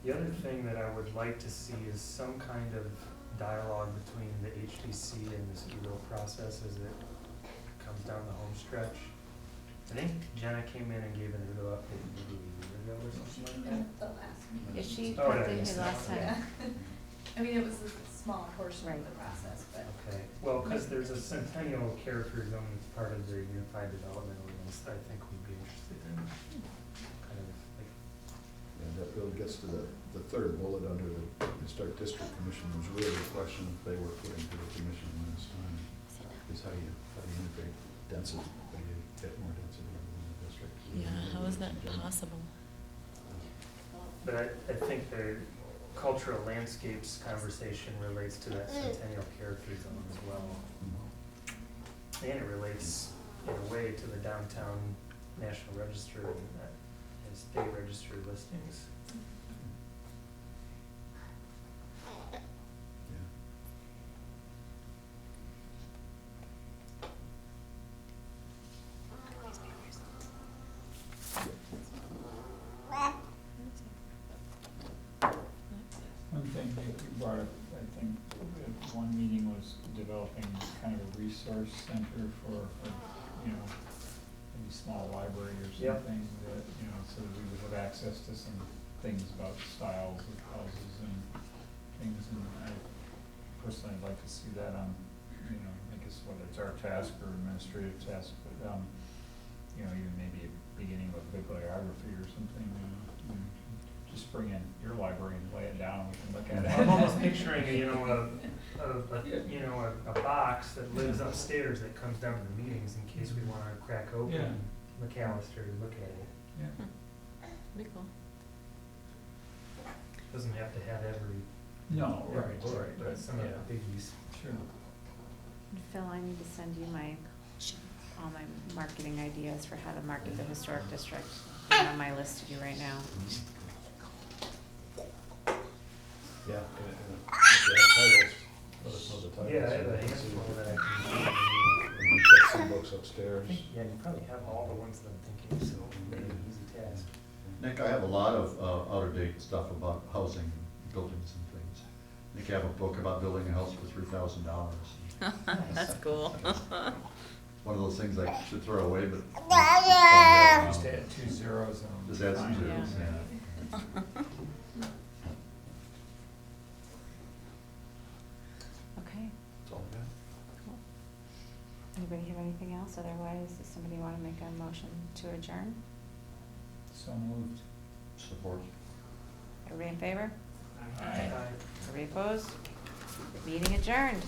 The other thing that I would like to see is some kind of dialogue between the HDC and the ski row process as it comes down the home stretch. I think Jenna came in and gave an update maybe a year ago or something like that. The last meeting. Yeah, she Oh, popped yeah, in yes, here last that time. one. Yeah. I mean, it was a small portion of the process, but. Okay, well, because there's a centennial character zone that's part of the Unified Development Ordinance that I think we'd be interested in, kind of like that really gets to the third bullet under the Historic District Commission, was really a question that they were putting to the commission last time, is how do you integrate density, how do you get more density within the district? Yeah, how is that possible? But I think the cultural landscapes conversation relates to that Centennial Character Zone as well. And it relates in a way to the downtown National Register and state register listings. One thing that you brought up, I think, at one meeting was developing kind of a resource center for, you know, maybe small library or Yep. something that, you know, so that we would have access to some things about styles of houses and things, and I personally would like to see that on, you know, I guess whether it's our task or administrative task, but, you know, even maybe a beginning with bibliography or something, just bring in your library and lay it down, we can look at it. I'm almost picturing, you know, a box that lives upstairs that comes down to the meetings in case we wanna crack Yeah. open McAllister and look at it. Yeah. Pretty cool. Doesn't have to have every Right, book, but some of yeah. the biggies. Sure. Phil, I need to send you all my marketing ideas for how to market the historic district. They're on my list to do right now. Yeah, and if you have titles, let us know the titles. Yeah, I have a so we can see handful what- that I can. and we've got some books upstairs. Yeah, you probably have all the ones that I'm thinking, so it'll be an easy task. Nick, I have a lot of out-of-date stuff about housing, buildings and things. I think I have a book about building a house for $3,000. That's cool. One of those things I should throw away, but. Just add 2 zeros and. Just add some fine. zeros, Yeah. yeah. Okay, That's all I got. cool. Anybody have anything else? Otherwise, does somebody want to make a motion to adjourn? So moved. Support. Everybody in favor? Aye. Everybody opposed? Meeting adjourned.